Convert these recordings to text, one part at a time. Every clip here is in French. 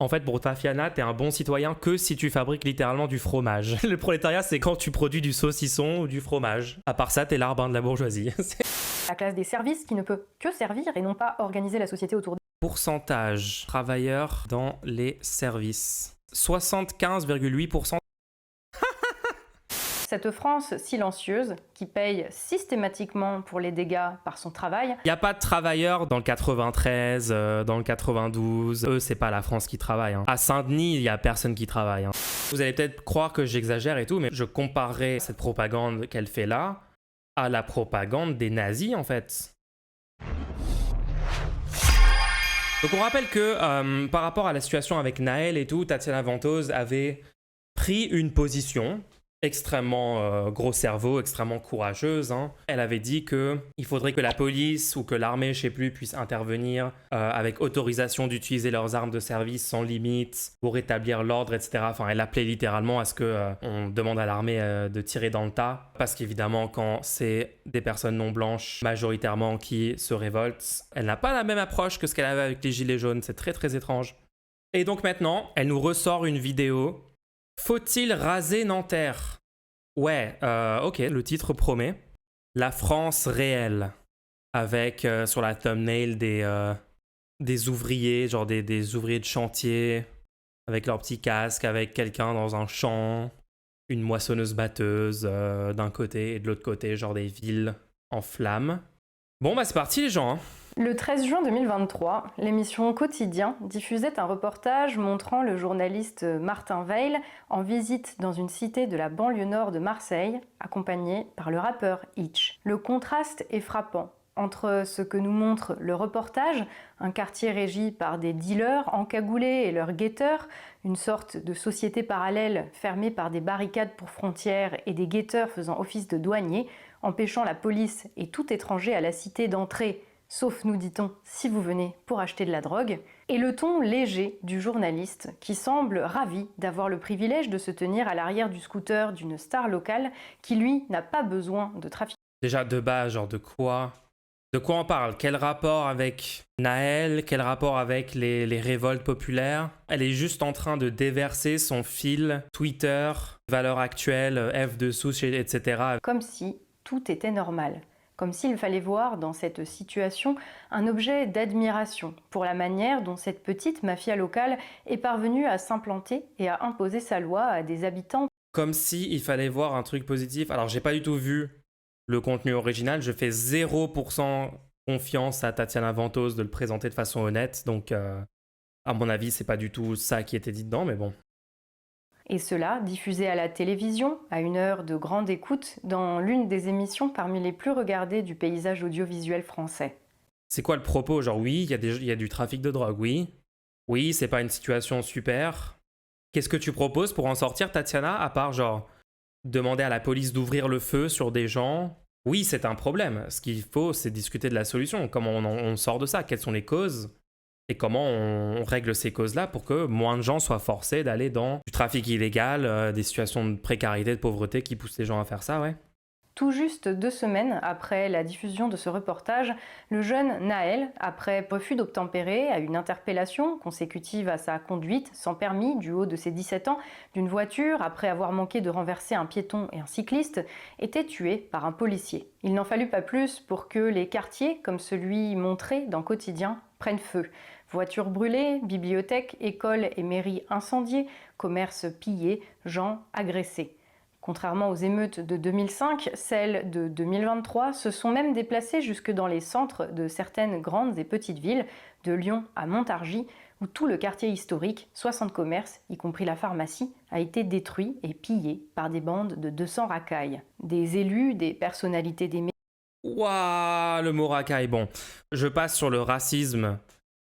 En fait, pour Tatiana, t'es un bon citoyen que si tu fabriques littéralement du fromage. Le prolétariat, c'est quand tu produis du saucisson ou du fromage. À part ça, t'es l'arbre de la bourgeoisie. La classe des services qui ne peut que servir et non pas organiser la société autour Pourcentage travailleurs dans les services. 75,8%. cette France silencieuse qui paye systématiquement pour les dégâts par son travail. Il n'y a pas de travailleurs dans le 93, dans le 92. Eux, c'est pas la France qui travaille. À Saint-Denis, il n'y a personne qui travaille. Vous allez peut-être croire que j'exagère et tout, mais je comparerai cette propagande qu'elle fait là à la propagande des nazis, en fait. Donc on rappelle que par rapport à la situation avec Naël et tout, Tatiana Ventose avait pris une position extrêmement gros cerveau, extrêmement courageuse. Elle avait dit qu'il faudrait que la police ou que l'armée, je sais plus, puisse intervenir avec autorisation d'utiliser leurs armes de service sans limite pour rétablir l'ordre, etc. Enfin, elle appelait littéralement à ce qu'on demande à l'armée de tirer dans le tas. Parce qu'évidemment, quand c'est des personnes non blanches majoritairement qui se révoltent, elle n'a pas la même approche que ce qu'elle avait avec les gilets jaunes. C'est très très étrange. Et donc maintenant, elle nous ressort une vidéo. Faut-il raser Nanterre? Ouais, ok, le titre promet. La France réelle. Avec sur la thumbnail des ouvriers, genre des ouvriers de chantier, avec leur petit casque, avec quelqu'un dans un champ, une moissonneuse-batteuse d'un côté et de l'autre côté, genre des villes en flammes. Bon, bah c'est parti les gens, hein. Le 13 juin 2023, l'émission Quotidien diffusait un reportage montrant le journaliste Martin Weil en visite dans une cité de la banlieue nord de Marseille, accompagné par le rappeur Hitch. Le contraste est frappant entre ce que nous montre le reportage, un quartier régi par des dealers encagoulés et leurs guetteurs, une sorte de société parallèle fermée par des barricades pour frontières et des guetteurs faisant office de douaniers, empêchant la police et tout étranger à la cité d'entrer, sauf, nous dit-on, si vous venez pour acheter de la drogue, et le ton léger du journaliste qui semble ravi d'avoir le privilège de se tenir à l'arrière du scooter d'une star locale qui, lui, n'a pas besoin de trafiquer. Déjà de base, genre de quoi on parle? Quel rapport avec Naël? Quel rapport avec les révoltes populaires? Elle est juste en train de déverser son fil Twitter, valeurs actuelles, F de souche, etc. Comme si tout était normal. Comme s'il fallait voir dans cette situation un objet d'admiration pour la manière dont cette petite mafia locale est parvenue à s'implanter et à imposer sa loi à des habitants. Comme si il fallait voir un truc positif. Alors j'ai pas du tout vu le contenu original, je fais 0% confiance à Tatiana Ventose de le présenter de façon honnête, donc à mon avis c'est pas du tout ça qui était dit dedans, mais bon. Et cela diffusé à la télévision, à une heure de grande écoute, dans l'une des émissions parmi les plus regardées du paysage audiovisuel français. C'est quoi le propos? Genre oui, il y a du trafic de drogue, oui. Oui, c'est pas une situation super. Qu'est-ce que tu proposes pour en sortir, Tatiana, à part genre demander à la police d'ouvrir le feu sur des gens? Oui, c'est un problème. Ce qu'il faut, c'est discuter de la solution. Comment on sort de ça? Quelles sont les causes? Et comment on règle ces causes-là pour que moins de gens soient forcés d'aller dans du trafic illégal, des situations de précarité, de pauvreté qui poussent les gens à faire ça, ouais. Tout juste 2 semaines après la diffusion de ce reportage, le jeune Naël, après refus d'obtempérer à une interpellation consécutive à sa conduite sans permis du haut de ses 17 ans d'une voiture après avoir manqué de renverser un piéton et un cycliste, était tué par un policier. Il n'en fallut pas plus pour que les quartiers, comme celui montré dans Quotidien, prennent feu. Voitures brûlées, bibliothèques, écoles et mairies incendiées, commerces pillés, gens agressés. Contrairement aux émeutes de 2005, celles de 2023 se sont même déplacées jusque dans les centres de certaines grandes et petites villes, de Lyon à Montargis, où tout le quartier historique, 60 commerces, y compris la pharmacie, a été détruit et pillé par des bandes de 200 racailles. Des élus, des personnalités des médias. Ouah, le mot racaille. Bon, je passe sur le racisme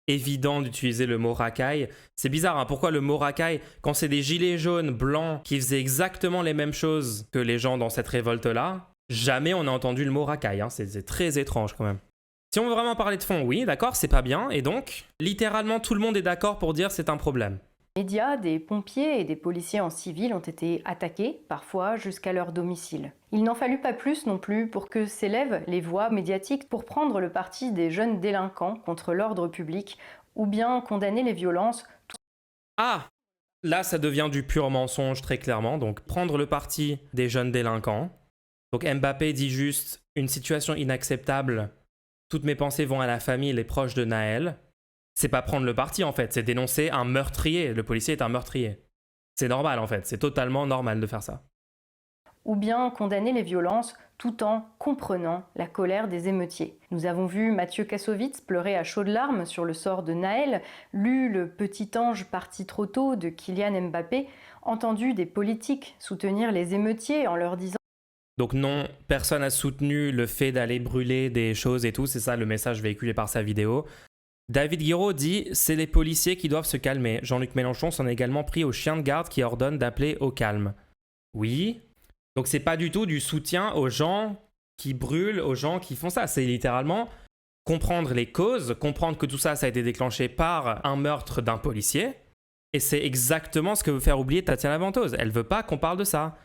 évident d'utiliser le mot racaille. C'est bizarre, hein, pourquoi le mot racaille, quand c'est des gilets jaunes blancs qui faisaient exactement les mêmes choses que les gens dans cette révolte-là, jamais on a entendu le mot racaille, hein. C'est très étrange quand même. Si on veut vraiment parler de fond, oui, d'accord, c'est pas bien, et donc, littéralement tout le monde est d'accord pour dire c'est un problème. Les médias, des pompiers et des policiers en civil ont été attaqués, parfois jusqu'à leur domicile. Il n'en fallut pas plus non plus pour que s'élèvent les voix médiatiques pour prendre le parti des jeunes délinquants contre l'ordre public ou bien condamner les violences Ah, là, ça devient du pur mensonge, très clairement. Donc, prendre le parti des jeunes délinquants. Donc, Mbappé dit juste une situation inacceptable. Toutes mes pensées vont à la famille et les proches de Naël. C'est pas prendre le parti, en fait. C'est dénoncer un meurtrier. Le policier est un meurtrier. C'est normal, en fait. C'est totalement normal de faire ça. Ou bien condamner les violences tout en comprenant la colère des émeutiers. Nous avons vu Mathieu Kassovitz pleurer à chaudes larmes sur le sort de Naël, lu Le petit ange parti trop tôt de Kylian Mbappé, entendu des politiques soutenir les émeutiers en leur disant Donc non, personne n'a soutenu le fait d'aller brûler des choses et tout, c'est ça le message véhiculé par sa vidéo. David Guiraud dit « C'est les policiers qui doivent se calmer ». Jean-Luc Mélenchon s'en est également pris aux chiens de garde qui ordonnent d'appeler au calme. Oui, donc c'est pas du tout du soutien aux gens qui brûlent, aux gens qui font ça. C'est littéralement comprendre les causes, comprendre que tout ça, ça a été déclenché par un meurtre d'un policier. Et c'est exactement ce que veut faire oublier Tatiana Ventose. Elle veut pas qu'on parle de ça.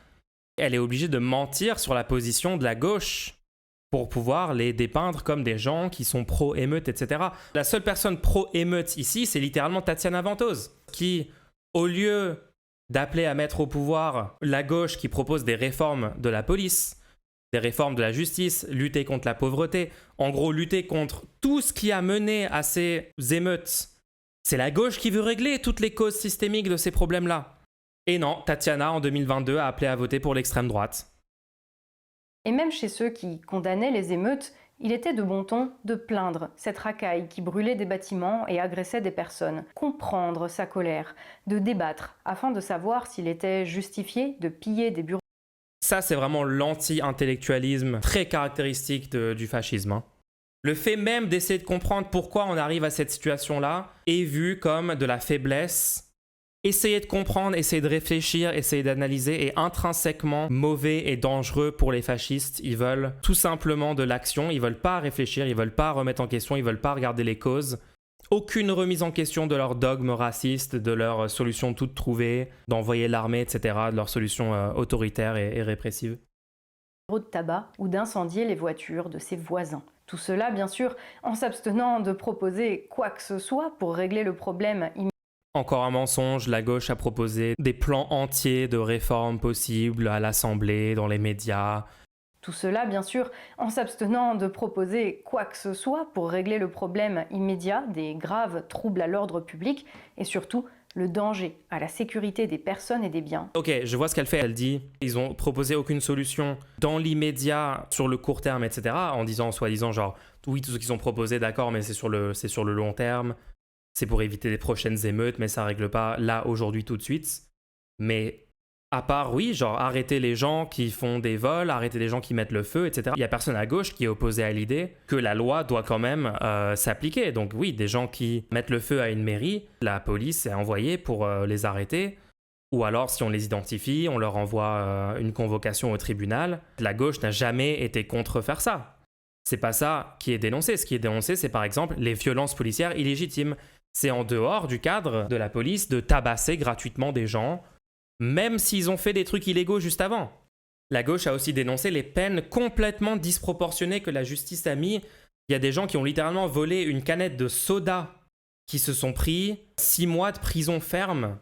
Elle est obligée de mentir sur la position de la gauche pour pouvoir les dépeindre comme des gens qui sont pro-émeute, etc. La seule personne pro-émeute ici, c'est littéralement Tatiana Ventose, qui, au lieu d'appeler à mettre au pouvoir la gauche qui propose des réformes de la police, des réformes de la justice, lutter contre la pauvreté, en gros lutter contre tout ce qui a mené à ces émeutes, c'est la gauche qui veut régler toutes les causes systémiques de ces problèmes-là. Et non, Tatiana, en 2022, a appelé à voter pour l'extrême droite. Et même chez ceux qui condamnaient les émeutes, il était de bon ton de plaindre cette racaille qui brûlait des bâtiments et agressait des personnes, comprendre sa colère, de débattre afin de savoir s'il était justifié de piller des bureaux. Ça, c'est vraiment l'anti-intellectualisme très caractéristique du fascisme. Hein. Le fait même d'essayer de comprendre pourquoi on arrive à cette situation-là est vu comme de la faiblesse. Essayer de comprendre, essayer de réfléchir, essayer d'analyser est intrinsèquement mauvais et dangereux pour les fascistes. Ils veulent tout simplement de l'action, ils veulent pas réfléchir, ils veulent pas remettre en question, ils veulent pas regarder les causes. Aucune remise en question de leurs dogmes racistes, de leurs solutions toutes trouvées, d'envoyer l'armée, etc., de leurs solutions autoritaires et répressives. De tabac ou d'incendier les voitures de ses voisins. Tout cela, bien sûr, en s'abstenant de proposer quoi que ce soit pour régler le problème immédiat. Encore un mensonge, la gauche a proposé des plans entiers de réformes possibles à l'Assemblée, dans les médias. Tout cela, bien sûr, en s'abstenant de proposer quoi que ce soit pour régler le problème immédiat des graves troubles à l'ordre public et surtout le danger à la sécurité des personnes et des biens. Ok, je vois ce qu'elle fait. Elle dit ils ont proposé aucune solution dans l'immédiat, sur le court terme, etc. En disant, soi-disant, genre, oui, tout ce qu'ils ont proposé, d'accord, mais c'est sur le long terme. C'est pour éviter les prochaines émeutes, mais ça règle pas là, aujourd'hui, tout de suite. Mais à part, oui, genre arrêter les gens qui font des vols, arrêter les gens qui mettent le feu, etc. Il y a personne à gauche qui est opposé à l'idée que la loi doit quand même s'appliquer. Donc oui, des gens qui mettent le feu à une mairie, la police est envoyée pour les arrêter. Ou alors, si on les identifie, on leur envoie une convocation au tribunal. La gauche n'a jamais été contre faire ça. C'est pas ça qui est dénoncé. Ce qui est dénoncé, c'est par exemple les violences policières illégitimes. C'est en dehors du cadre de la police de tabasser gratuitement des gens, même s'ils ont fait des trucs illégaux juste avant. La gauche a aussi dénoncé les peines complètement disproportionnées que la justice a mis. Il y a des gens qui ont littéralement volé une canette de soda qui se sont pris 6 mois de prison ferme,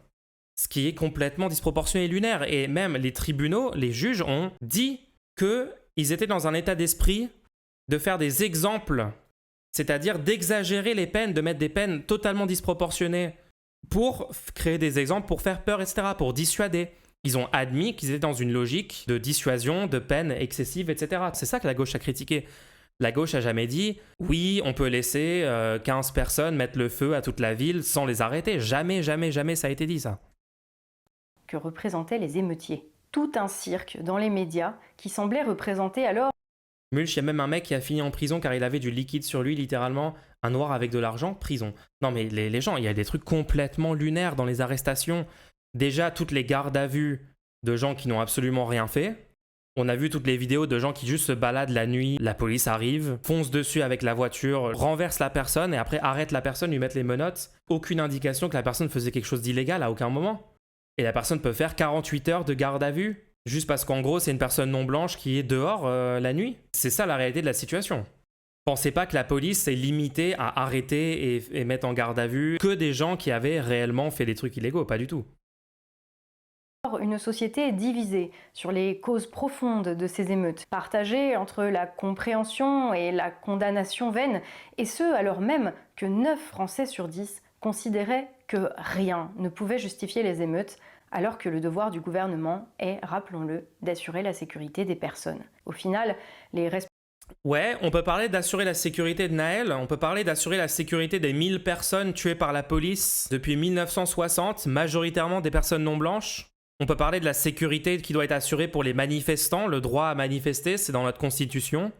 ce qui est complètement disproportionné et lunaire. Et même les tribunaux, les juges ont dit qu'ils étaient dans un état d'esprit de faire des exemples, c'est-à-dire d'exagérer les peines, de mettre des peines totalement disproportionnées pour créer des exemples, pour faire peur, etc., pour dissuader. Ils ont admis qu'ils étaient dans une logique de dissuasion, de peines excessives, etc. C'est ça que la gauche a critiqué. La gauche a jamais dit « Oui, on peut laisser 15 personnes mettre le feu à toute la ville sans les arrêter. » Jamais, jamais, jamais ça a été dit, ça. Que représentaient les émeutiers. Tout un cirque dans les médias qui semblait représenter alors... Mulch, il y a même un mec qui a fini en prison car il avait du liquide sur lui, littéralement, un noir avec de l'argent, prison. Non mais les gens, il y a des trucs complètement lunaires dans les arrestations. Déjà, toutes les gardes à vue de gens qui n'ont absolument rien fait. On a vu toutes les vidéos de gens qui juste se baladent la nuit, la police arrive, fonce dessus avec la voiture, renverse la personne et après arrête la personne, lui mettent les menottes. Aucune indication que la personne faisait quelque chose d'illégal à aucun moment. Et la personne peut faire 48 heures de garde à vue. Juste parce qu'en gros, c'est une personne non blanche qui est dehors la nuit. C'est ça la réalité de la situation. Pensez pas que la police est limitée à arrêter et mettre en garde à vue que des gens qui avaient réellement fait des trucs illégaux, pas du tout. Une société divisée sur les causes profondes de ces émeutes, partagée entre la compréhension et la condamnation vaine, et ce alors même que 9 Français sur 10 considéraient que rien ne pouvait justifier les émeutes, alors que le devoir du gouvernement est, rappelons-le, d'assurer la sécurité des personnes. Au final, les responsables Ouais, on peut parler d'assurer la sécurité de Naël, on peut parler d'assurer la sécurité des 1000 personnes tuées par la police depuis 1960, majoritairement des personnes non blanches. On peut parler de la sécurité qui doit être assurée pour les manifestants, le droit à manifester, c'est dans notre constitution.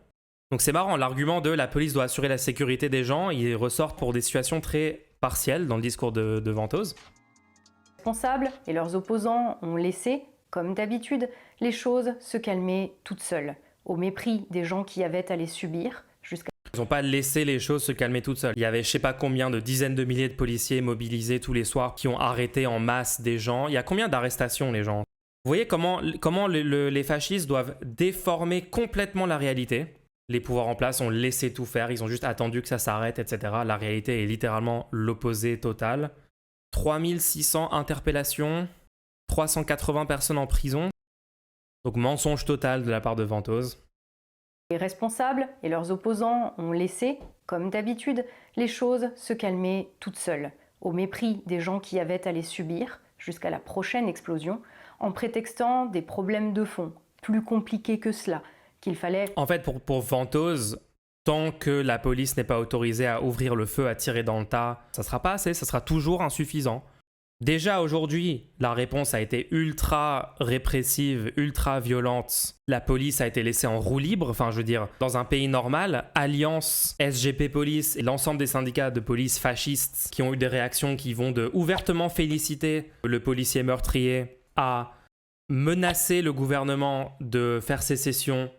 Donc c'est marrant, l'argument de la police doit assurer la sécurité des gens, il ressort pour des situations très partielles dans le discours de Ventose. Les responsables et leurs opposants ont laissé, comme d'habitude, les choses se calmer toutes seules, au mépris des gens qui avaient à les subir, jusqu'à... Ils n'ont pas laissé les choses se calmer toutes seules. Il y avait je sais pas combien de dizaines de milliers de policiers mobilisés tous les soirs qui ont arrêté en masse des gens. Il y a combien d'arrestations, les gens? Vous voyez comment les fascistes doivent déformer complètement la réalité. Les pouvoirs en place ont laissé tout faire, ils ont juste attendu que ça s'arrête, etc. La réalité est littéralement l'opposé total. 3600 interpellations, 380 personnes en prison. Donc mensonge total de la part de Ventose. Les responsables et leurs opposants ont laissé, comme d'habitude, les choses se calmer toutes seules, au mépris des gens qui avaient à les subir, jusqu'à la prochaine explosion, en prétextant des problèmes de fond, plus compliqués que cela, qu'il fallait... En fait, pour Ventose, tant que la police n'est pas autorisée à ouvrir le feu, à tirer dans le tas, ça sera pas assez, ça sera toujours insuffisant. Déjà aujourd'hui, la réponse a été ultra répressive, ultra violente. La police a été laissée en roue libre. Enfin, je veux dire, dans un pays normal, Alliance, SGP Police et l'ensemble des syndicats de police fascistes qui ont eu des réactions qui vont de ouvertement féliciter le policier meurtrier à menacer le gouvernement de faire sécession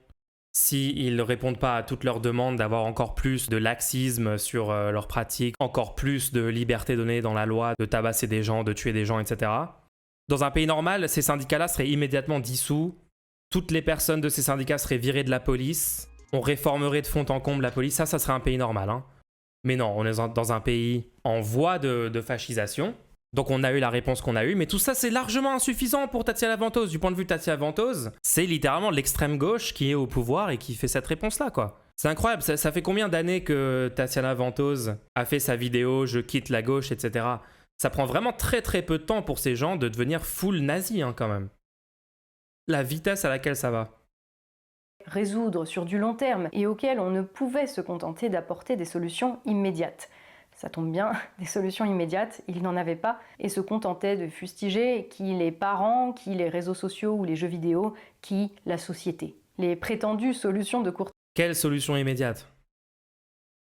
s'ils ne répondent pas à toutes leurs demandes, d'avoir encore plus de laxisme sur leurs pratiques, encore plus de liberté donnée dans la loi, de tabasser des gens, de tuer des gens, etc. Dans un pays normal, ces syndicats-là seraient immédiatement dissous, toutes les personnes de ces syndicats seraient virées de la police, on réformerait de fond en comble la police, ça serait un pays normal. Hein. Mais non, on est dans un pays en voie de fascisation. Donc on a eu la réponse qu'on a eue, mais tout ça c'est largement insuffisant pour Tatiana Ventose. Du point de vue de Tatiana Ventose, c'est littéralement l'extrême gauche qui est au pouvoir et qui fait cette réponse-là, quoi. C'est incroyable, ça fait combien d'années que Tatiana Ventose a fait sa vidéo « Je quitte la gauche », etc. Ça prend vraiment très très peu de temps pour ces gens de devenir full nazi, hein, quand même. La vitesse à laquelle ça va. Résoudre sur du long terme et auquel on ne pouvait se contenter d'apporter des solutions immédiates. Ça tombe bien, des solutions immédiates, il n'en avait pas et se contentait de fustiger qui les parents, qui les réseaux sociaux ou les jeux vidéo, qui la société. Les prétendues solutions de court Quelle solution immédiate?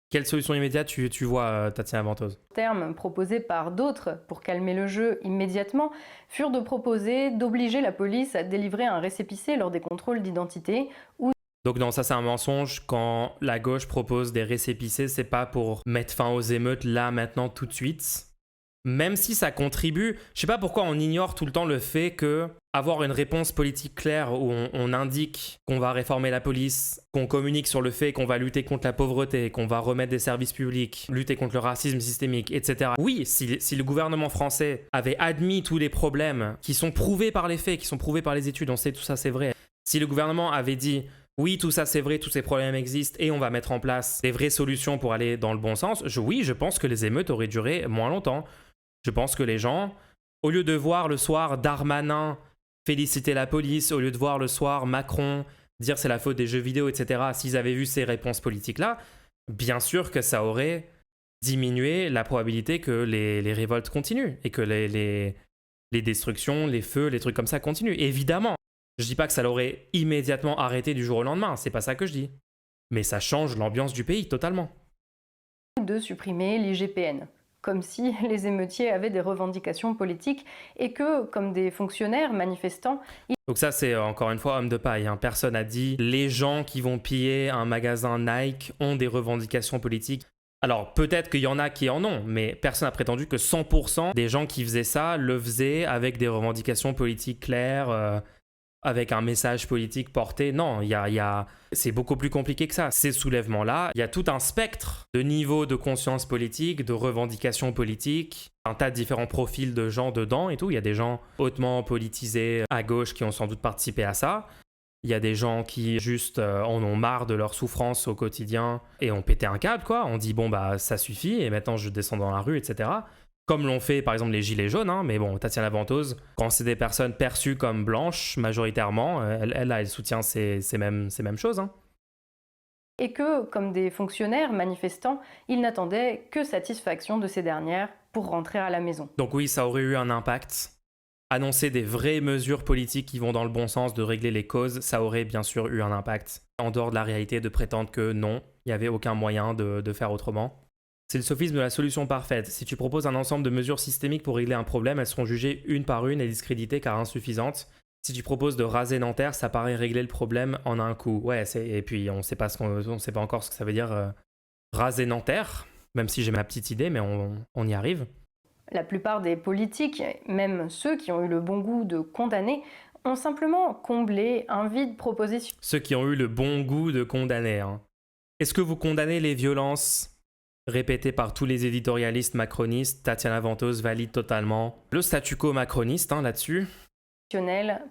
Quelle solution immédiate tu vois, Tatiana Ventose? terme proposés par d'autres pour calmer le jeu immédiatement furent de proposer d'obliger la police à délivrer un récépissé lors des contrôles d'identité ou... Donc non, ça c'est un mensonge. Quand la gauche propose des récépissés, c'est pas pour mettre fin aux émeutes là, maintenant, tout de suite. Même si ça contribue, je sais pas pourquoi on ignore tout le temps le fait que avoir une réponse politique claire où on indique qu'on va réformer la police, qu'on communique sur le fait qu'on va lutter contre la pauvreté, qu'on va remettre des services publics, lutter contre le racisme systémique, etc. Oui, si le gouvernement français avait admis tous les problèmes qui sont prouvés par les faits, qui sont prouvés par les études, on sait tout ça c'est vrai. Si le gouvernement avait dit oui, tout ça c'est vrai, tous ces problèmes existent et on va mettre en place des vraies solutions pour aller dans le bon sens, oui, je pense que les émeutes auraient duré moins longtemps. Je pense que les gens, au lieu de voir le soir Darmanin féliciter la police, au lieu de voir le soir Macron dire c'est la faute des jeux vidéo, etc., s'ils avaient vu ces réponses politiques-là, bien sûr que ça aurait diminué la probabilité que les révoltes continuent et que les destructions, les feux, les trucs comme ça continuent. Évidemment, je dis pas que ça l'aurait immédiatement arrêté du jour au lendemain, c'est pas ça que je dis. Mais ça change l'ambiance du pays totalement. De supprimer l'IGPN. Comme si les émeutiers avaient des revendications politiques et que, comme des fonctionnaires manifestants... Donc ça, c'est encore une fois homme de paille. Hein. Personne n'a dit les gens qui vont piller un magasin Nike ont des revendications politiques. Alors, peut-être qu'il y en a qui en ont, mais personne n'a prétendu que 100% des gens qui faisaient ça le faisaient avec des revendications politiques claires. avec un message politique porté. Non, c'est beaucoup plus compliqué que ça. Ces soulèvements-là, il y a tout un spectre de niveaux de conscience politique, de revendications politiques, un tas de différents profils de gens dedans et tout. Il y a des gens hautement politisés à gauche qui ont sans doute participé à ça. Il y a des gens qui juste en ont marre de leur souffrance au quotidien et ont pété un câble, quoi. On dit, bon, bah, ça suffit et maintenant je descends dans la rue, etc. Comme l'ont fait par exemple les gilets jaunes, hein, mais bon, Tatiana Ventose, quand c'est des personnes perçues comme blanches majoritairement, elle soutient ces mêmes choses. Hein. Et que, comme des fonctionnaires manifestants, ils n'attendaient que satisfaction de ces dernières pour rentrer à la maison. Donc oui, ça aurait eu un impact. Annoncer des vraies mesures politiques qui vont dans le bon sens de régler les causes, ça aurait bien sûr eu un impact. En dehors de la réalité de prétendre que non, il n'y avait aucun moyen de faire autrement. C'est le sophisme de la solution parfaite. Si tu proposes un ensemble de mesures systémiques pour régler un problème, elles seront jugées une par une et discréditées car insuffisantes. Si tu proposes de raser Nanterre, ça paraît régler le problème en un coup. Ouais, et puis on sait pas encore ce que ça veut dire raser Nanterre, même si j'ai ma petite idée, mais on y arrive. La plupart des politiques, même ceux qui ont eu le bon goût de condamner, ont simplement comblé un vide proposition. Ceux qui ont eu le bon goût de condamner. Hein. Est-ce que vous condamnez les violences répété par tous les éditorialistes macronistes? Tatiana Ventose valide totalement le statu quo macroniste là-dessus.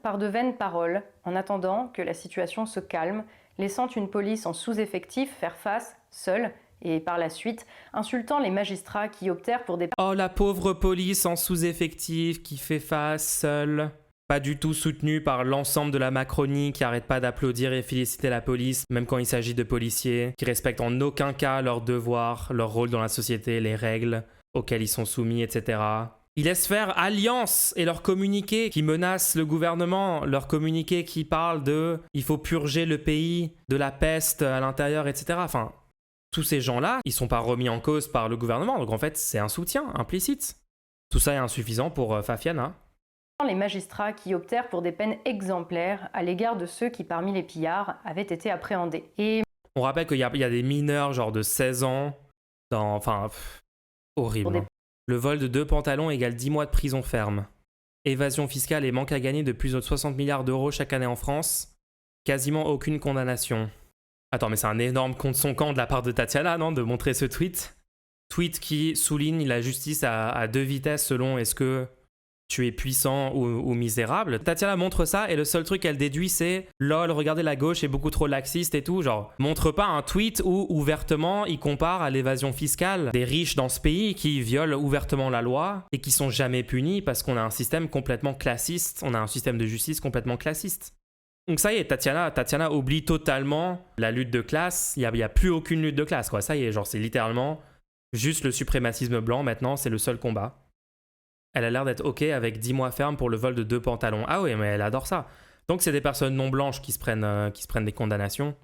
Par de vaines paroles, en attendant que la situation se calme, laissant une police en sous-effectif faire face, seule, et par la suite, insultant les magistrats qui optèrent pour des... Oh, la pauvre police en sous-effectif qui fait face, seule. Pas du tout soutenue par l'ensemble de la Macronie qui arrête pas d'applaudir et féliciter la police, même quand il s'agit de policiers, qui respectent en aucun cas leurs devoirs, leur rôle dans la société, les règles auxquelles ils sont soumis, etc. Ils laissent faire alliance et leur communiqué qui menace le gouvernement, leur communiqué qui parle de « il faut purger le pays de la peste à l'intérieur, etc. » Enfin, tous ces gens-là, ils sont pas remis en cause par le gouvernement, donc en fait, c'est un soutien implicite. Tout ça est insuffisant pour Fafiana. Les magistrats qui optèrent pour des peines exemplaires à l'égard de ceux qui, parmi les pillards, avaient été appréhendés. Et on rappelle qu'il y a des mineurs genre de 16 ans, horrible. Le vol de 2 pantalons égale 10 mois de prison ferme. Évasion fiscale et manque à gagner de plus de 60 milliards d'euros chaque année en France. Quasiment aucune condamnation. Attends, mais c'est un énorme contre son camp de la part de Tatiana, non, de montrer ce tweet. Tweet qui souligne la justice à deux vitesses selon est-ce que tu es puissant ou misérable. Tatiana montre ça et le seul truc qu'elle déduit c'est « lol, regardez la gauche est beaucoup trop laxiste et tout ». Genre, montre pas un tweet où ouvertement il compare à l'évasion fiscale des riches dans ce pays qui violent ouvertement la loi et qui sont jamais punis parce qu'on a un système complètement classiste, on a un système de justice complètement classiste. Donc ça y est, Tatiana oublie totalement la lutte de classe, il y a plus aucune lutte de classe quoi. Ça y est, genre c'est littéralement juste le suprémacisme blanc maintenant, c'est le seul combat. Elle a l'air d'être OK avec 10 mois ferme pour le vol de 2 pantalons. Ah oui, mais elle adore ça. Donc c'est des personnes non blanches qui se prennent des condamnations.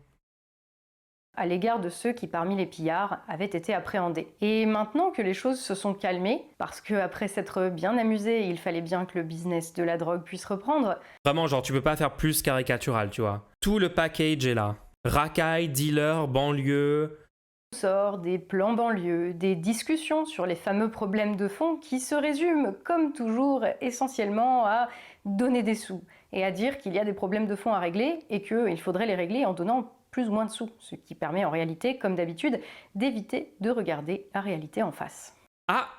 À l'égard de ceux qui, parmi les pillards, avaient été appréhendés. Et maintenant que les choses se sont calmées, parce qu'après s'être bien amusé, il fallait bien que le business de la drogue puisse reprendre. Vraiment, genre, tu peux pas faire plus caricatural, tu vois. Tout le package est là. Racaille, dealer, banlieue... Sort des plans banlieues, des discussions sur les fameux problèmes de fond qui se résument, comme toujours, essentiellement à donner des sous et à dire qu'il y a des problèmes de fond à régler et qu'il faudrait les régler en donnant plus ou moins de sous, ce qui permet en réalité, comme d'habitude, d'éviter de regarder la réalité en face. Ah!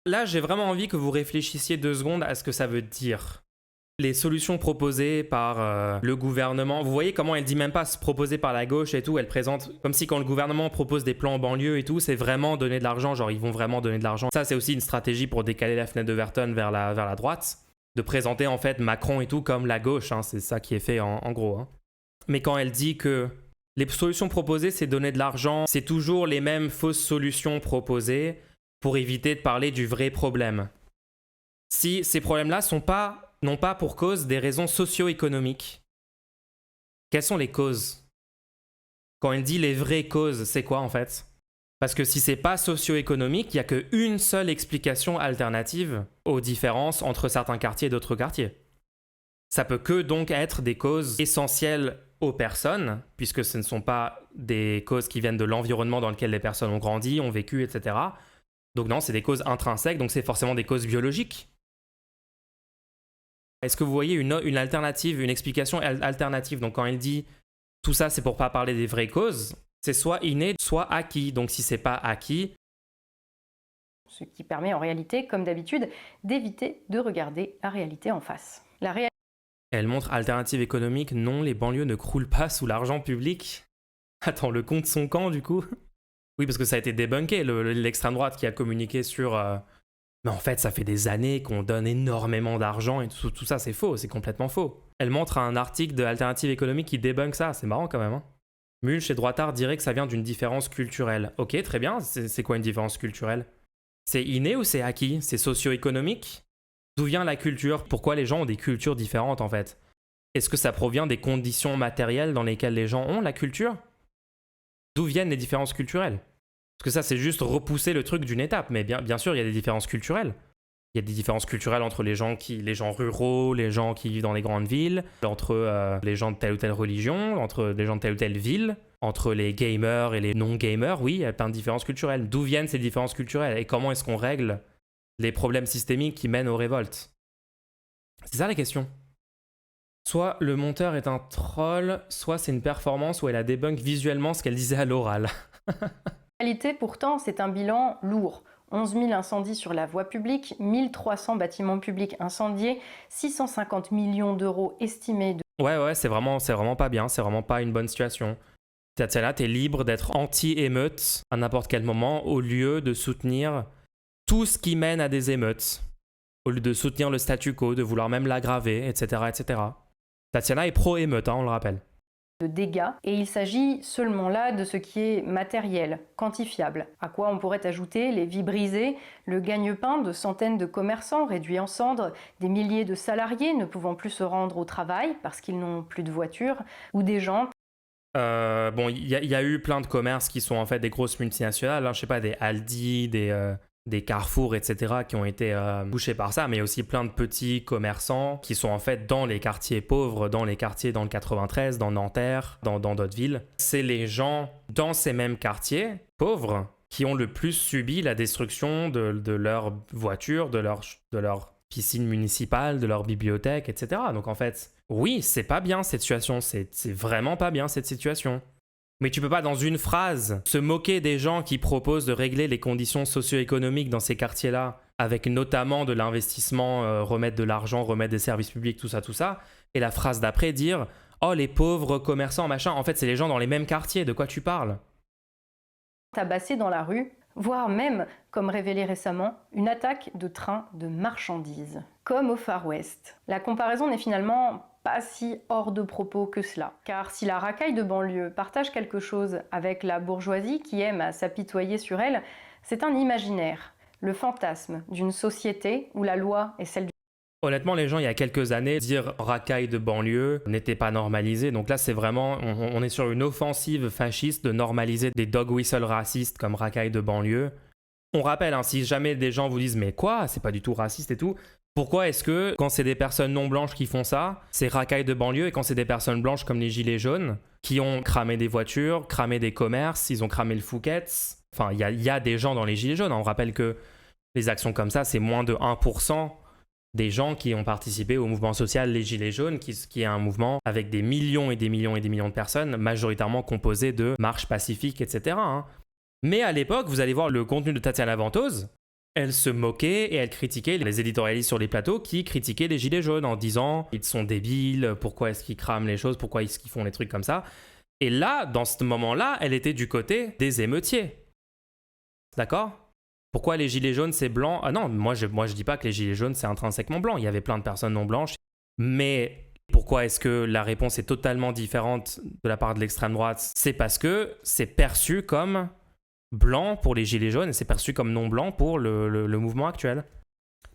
Là, j'ai vraiment envie que vous réfléchissiez 2 secondes à ce que ça veut dire. Les solutions proposées par le gouvernement, vous voyez comment elle dit même pas proposées par la gauche et tout, elle présente comme si quand le gouvernement propose des plans en banlieue et tout, c'est vraiment donner de l'argent, genre ils vont vraiment donner de l'argent. Ça c'est aussi une stratégie pour décaler la fenêtre d'Overton vers la droite, de présenter en fait Macron et tout comme la gauche, hein, c'est ça qui est fait en gros. Hein. Mais quand elle dit que les solutions proposées c'est donner de l'argent, c'est toujours les mêmes fausses solutions proposées pour éviter de parler du vrai problème. Si ces problèmes-là n'ont pas pour cause des raisons socio-économiques. Quelles sont les causes? Quand elle dit les vraies causes, c'est quoi en fait? Parce que si c'est pas socio-économique, il n'y a qu'une seule explication alternative aux différences entre certains quartiers et d'autres quartiers. Ça peut que donc être des causes essentielles aux personnes, puisque ce ne sont pas des causes qui viennent de l'environnement dans lequel les personnes ont grandi, ont vécu, etc. Donc non, c'est des causes intrinsèques, donc c'est forcément des causes biologiques. Est-ce que vous voyez une alternative, une explication alternative? Donc quand il dit tout ça, c'est pour pas parler des vraies causes, c'est soit inné, soit acquis. Donc si c'est pas acquis, Ce qui permet en réalité, comme d'habitude, d'éviter de regarder la réalité en face. La réalité elle montre alternative économique, non, les banlieues ne croulent pas sous l'argent public. Attends, le compte son camp du coup? Oui, parce que ça a été débunké, l'extrême droite qui a communiqué sur... Mais en fait, ça fait des années qu'on donne énormément d'argent et tout ça, c'est faux, c'est complètement faux. Elle montre un article de Alternative économique qui débunk ça, c'est marrant quand même. Hein. Mulch et Droitard diraient que ça vient d'une différence culturelle. Ok, très bien, c'est quoi une différence culturelle? C'est inné ou c'est acquis? C'est socio-économique? D'où vient la culture? Pourquoi les gens ont des cultures différentes en fait? Est-ce que ça provient des conditions matérielles dans lesquelles les gens ont la culture? D'où viennent les différences culturelles? Parce que ça, c'est juste repousser le truc d'une étape. Mais bien sûr, il y a des différences culturelles. Il y a des différences culturelles entre les gens ruraux, les gens qui vivent dans les grandes villes, entre les gens de telle ou telle religion, entre les gens de telle ou telle ville, entre les gamers et les non-gamers. Oui, il y a plein de différences culturelles. D'où viennent ces différences culturelles? Et comment est-ce qu'on règle les problèmes systémiques qui mènent aux révoltes? C'est ça la question. Soit le monteur est un troll, soit c'est une performance où elle a débunk visuellement ce qu'elle disait à l'oral. réalité, pourtant, c'est un bilan lourd. 11 000 incendies sur la voie publique, 1300 bâtiments publics incendiés, 650 millions d'euros estimés de... Ouais, c'est vraiment pas bien, c'est vraiment pas une bonne situation. Tatiana, t'es libre d'être anti-émeute à n'importe quel moment au lieu de soutenir tout ce qui mène à des émeutes. Au lieu de soutenir le statu quo, de vouloir même l'aggraver, etc., etc. Tatiana est pro-émeute, hein, on le rappelle. de dégâts, et il s'agit seulement là de ce qui est matériel, quantifiable, à quoi on pourrait ajouter les vies brisées, le gagne-pain de centaines de commerçants réduits en cendres, des milliers de salariés ne pouvant plus se rendre au travail parce qu'ils n'ont plus de voiture, ou des gens... Bon, il y a eu plein de commerces qui sont en fait des grosses multinationales, hein, je sais pas, des Aldi, des Carrefour, etc., qui ont été touchés par ça, mais il y a aussi plein de petits commerçants qui sont en fait dans les quartiers pauvres, dans les quartiers dans le 93, dans Nanterre, dans d'autres villes. C'est les gens dans ces mêmes quartiers pauvres qui ont le plus subi la destruction de leur voiture, de leur piscine municipale, de leur bibliothèque, etc. Donc en fait, oui, c'est pas bien cette situation, c'est vraiment pas bien cette situation. Mais tu peux pas, dans une phrase, se moquer des gens qui proposent de régler les conditions socio-économiques dans ces quartiers-là, avec notamment de l'investissement, remettre de l'argent, remettre des services publics, tout ça, et la phrase d'après dire « Oh, les pauvres commerçants, machin », en fait, c'est les gens dans les mêmes quartiers, de quoi tu parles? tabassés dans la rue, voire même, comme révélé récemment, une attaque de train de marchandises, comme au Far West. La comparaison n'est finalement pas si hors de propos que cela, car si la racaille de banlieue partage quelque chose avec la bourgeoisie qui aime à s'apitoyer sur elle, c'est un imaginaire, le fantasme d'une société où la loi est celle du... Honnêtement, les gens, il y a quelques années, dire racaille de banlieue n'était pas normalisé. Donc là, c'est vraiment, on est sur une offensive fasciste de normaliser des dog whistles racistes comme racaille de banlieue. On rappelle, hein, si jamais des gens vous disent « Mais quoi, c'est pas du tout raciste et tout », pourquoi est-ce que quand c'est des personnes non blanches qui font ça, c'est racaille de banlieue, et quand c'est des personnes blanches comme les gilets jaunes, qui ont cramé des voitures, cramé des commerces, ils ont cramé le Fouquet's. Enfin, il y a des gens dans les gilets jaunes. On rappelle que les actions comme ça, c'est moins de 1% des gens qui ont participé au mouvement social Les Gilets jaunes, qui est un mouvement avec des millions et des millions et des millions de personnes, majoritairement composées de marches pacifiques, etc. Hein. Mais à l'époque, vous allez voir le contenu de Tatiana Ventose, elle se moquait et elle critiquait les éditorialistes sur les plateaux qui critiquaient les Gilets jaunes en disant « Ils sont débiles, pourquoi est-ce qu'ils crament les choses, pourquoi est-ce qu'ils font les trucs comme ça ?» Et là, dans ce moment-là, elle était du côté des émeutiers. D'accord ? Pourquoi les gilets jaunes c'est blanc? Ah non, moi je dis pas que les gilets jaunes c'est intrinsèquement blanc. Il y avait plein de personnes non blanches. Mais pourquoi est-ce que la réponse est totalement différente de la part de l'extrême droite? C'est parce que c'est perçu comme blanc pour les gilets jaunes et c'est perçu comme non blanc pour le mouvement actuel.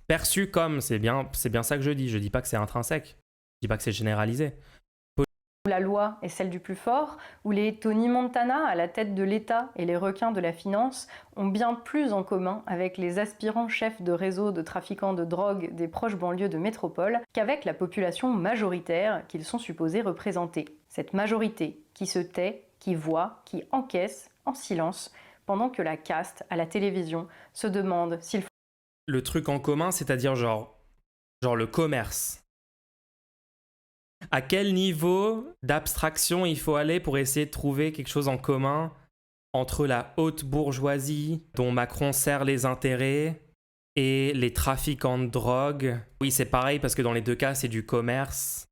Perçu comme, c'est bien ça que je dis. Je dis pas que c'est intrinsèque. Je dis pas que c'est généralisé. Où la loi est celle du plus fort, où les Tony Montana à la tête de l'État et les requins de la finance ont bien plus en commun avec les aspirants chefs de réseaux de trafiquants de drogue des proches banlieues de métropole qu'avec la population majoritaire qu'ils sont supposés représenter. Cette majorité qui se tait, qui voit, qui encaisse en silence, pendant que la caste à la télévision se demande s'il faut... Le truc en commun, c'est-à-dire genre le commerce. À quel niveau d'abstraction il faut aller pour essayer de trouver quelque chose en commun entre la haute bourgeoisie, dont Macron sert les intérêts, et les trafiquants de drogue? Oui, c'est pareil, parce que dans les deux cas, c'est du commerce.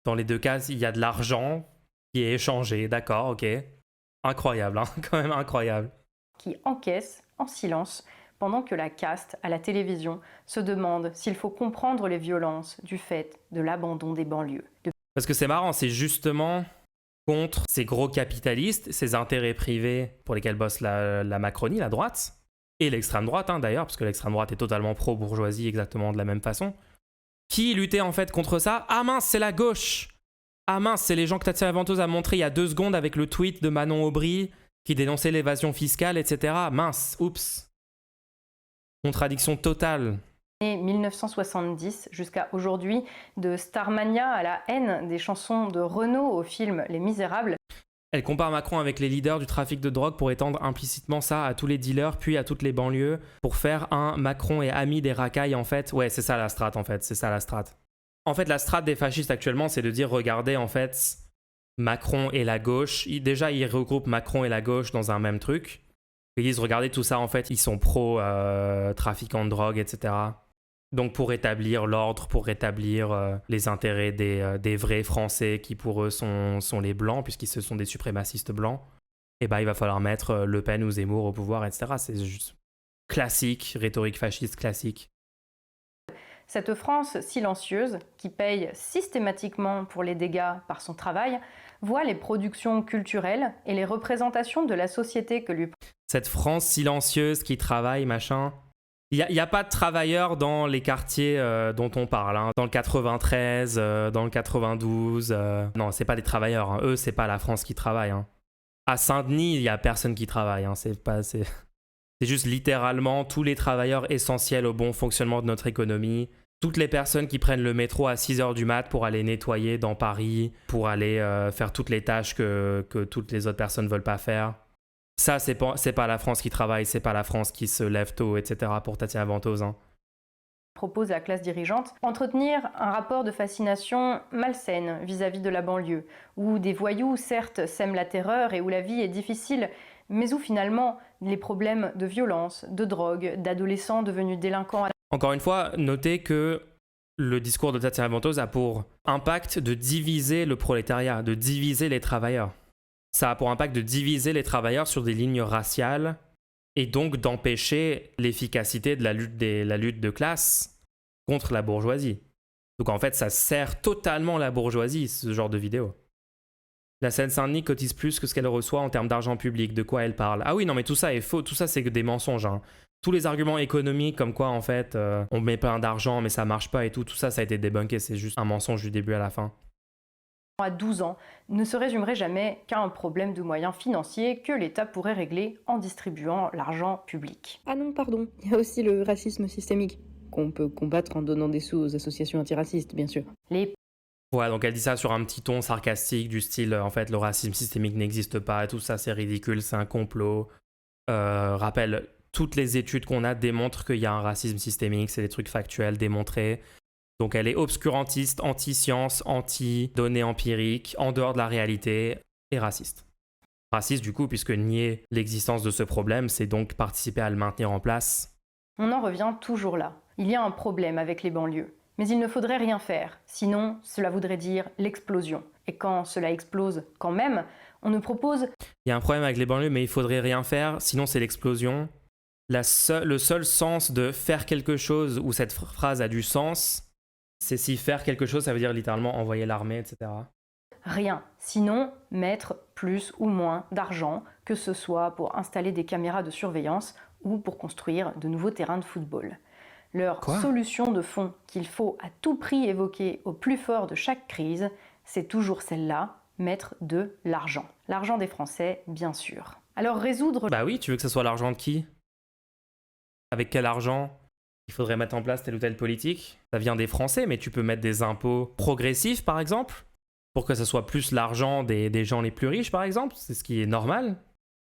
Dans les deux cas, il y a de l'argent qui est échangé, d'accord, ok. Incroyable, hein, quand même incroyable. Qui encaisse en silence pendant que la caste à la télévision se demande s'il faut comprendre les violences du fait de l'abandon des banlieues. Parce que c'est marrant, c'est justement contre ces gros capitalistes, ces intérêts privés pour lesquels bosse la Macronie, la droite, et l'extrême droite hein, d'ailleurs, parce que l'extrême droite est totalement pro-bourgeoisie exactement de la même façon. Qui luttait en fait contre ça? Ah mince, c'est la gauche! Ah mince, c'est les gens que Tatiana Ventose a montré il y a 2 secondes avec le tweet de Manon Aubry qui dénonçait l'évasion fiscale, etc. Mince, oups. Contradiction totale. 1970 jusqu'à aujourd'hui, de Starmania à la haine des chansons de Renaud au film Les Misérables. Elle compare Macron avec les leaders du trafic de drogue pour étendre implicitement ça à tous les dealers, puis à toutes les banlieues, pour faire un Macron et ami des racailles en fait. Ouais, c'est ça la strate en fait, c'est ça la strate. En fait, la strate des fascistes actuellement, c'est de dire, regardez en fait, Macron et la gauche, déjà ils regroupent Macron et la gauche dans un même truc. Ils disent, regardez tout ça en fait, ils sont pro-trafiquants de drogue, etc. Donc pour rétablir l'ordre, pour rétablir les intérêts des vrais Français qui pour eux sont les blancs, puisqu'ils ce sont des suprémacistes blancs, et ben il va falloir mettre Le Pen ou Zemmour au pouvoir, etc. C'est juste classique, rhétorique fasciste classique. Cette France silencieuse, qui paye systématiquement pour les dégâts par son travail, voit les productions culturelles et les représentations de la société que lui... Cette France silencieuse qui travaille, machin... Il n'y a pas de travailleurs dans les quartiers dont on parle, hein. Dans le 93, dans le 92. Non, c'est pas des travailleurs. Hein. Eux, c'est pas la France qui travaille. Hein. À Saint-Denis, il n'y a personne qui travaille. Hein. C'est juste littéralement tous les travailleurs essentiels au bon fonctionnement de notre économie. Toutes les personnes qui prennent le métro à 6h du mat pour aller nettoyer dans Paris, pour aller faire toutes les tâches que toutes les autres personnes ne veulent pas faire. Ça, c'est pas la France qui travaille, c'est pas la France qui se lève tôt, etc. pour Tatiana Ventose. Hein. Propose à la classe dirigeante entretenir un rapport de fascination malsaine vis-à-vis de la banlieue, où des voyous certes sèment la terreur et où la vie est difficile, mais où finalement les problèmes de violence, de drogue, d'adolescents devenus délinquants... Encore une fois, notez que le discours de Tatiana Ventose a pour impact de diviser le prolétariat, de diviser les travailleurs. Ça a pour impact de diviser les travailleurs sur des lignes raciales et donc d'empêcher l'efficacité de la lutte de classe contre la bourgeoisie. Donc en fait, ça sert totalement la bourgeoisie, ce genre de vidéo. La Seine-Saint-Denis cotise plus que ce qu'elle reçoit en termes d'argent public, de quoi elle parle. Ah oui, non mais tout ça est faux, tout ça c'est que des mensonges. Hein. Tous les arguments économiques comme quoi en fait on met plein d'argent mais ça marche pas et tout ça a été débunké, c'est juste un mensonge du début à la fin. À 12 ans ne se résumerait jamais qu'à un problème de moyens financiers que l'État pourrait régler en distribuant l'argent public. Ah non, pardon, il y a aussi le racisme systémique, qu'on peut combattre en donnant des sous aux associations antiracistes, bien sûr. Ouais, donc elle dit ça sur un petit ton sarcastique du style en fait le racisme systémique n'existe pas, tout ça c'est ridicule, c'est un complot. Rappelle, toutes les études qu'on a démontrent qu'il y a un racisme systémique, c'est des trucs factuels démontrés. Donc elle est obscurantiste, anti-science, anti-données empiriques, en dehors de la réalité, et raciste. Raciste du coup, puisque nier l'existence de ce problème, c'est donc participer à le maintenir en place. On en revient toujours là. Il y a un problème avec les banlieues. Mais il ne faudrait rien faire, sinon cela voudrait dire l'explosion. Et quand cela explose quand même, on ne propose... Il y a un problème avec les banlieues, mais il faudrait rien faire, sinon c'est l'explosion. Le seul sens de faire quelque chose, où cette phrase a du sens... C'est si faire quelque chose, ça veut dire littéralement envoyer l'armée, etc. Rien. Sinon, mettre plus ou moins d'argent, que ce soit pour installer des caméras de surveillance ou pour construire de nouveaux terrains de football. Leur solution de fond qu'il faut à tout prix évoquer au plus fort de chaque crise, c'est toujours celle-là, mettre de l'argent. L'argent des Français, bien sûr. Alors résoudre... Bah oui, tu veux que ce soit l'argent de qui? Avec quel argent il faudrait mettre en place telle ou telle politique? Ça vient des Français, mais tu peux mettre des impôts progressifs, par exemple, pour que ce soit plus l'argent des gens les plus riches, par exemple. C'est ce qui est normal,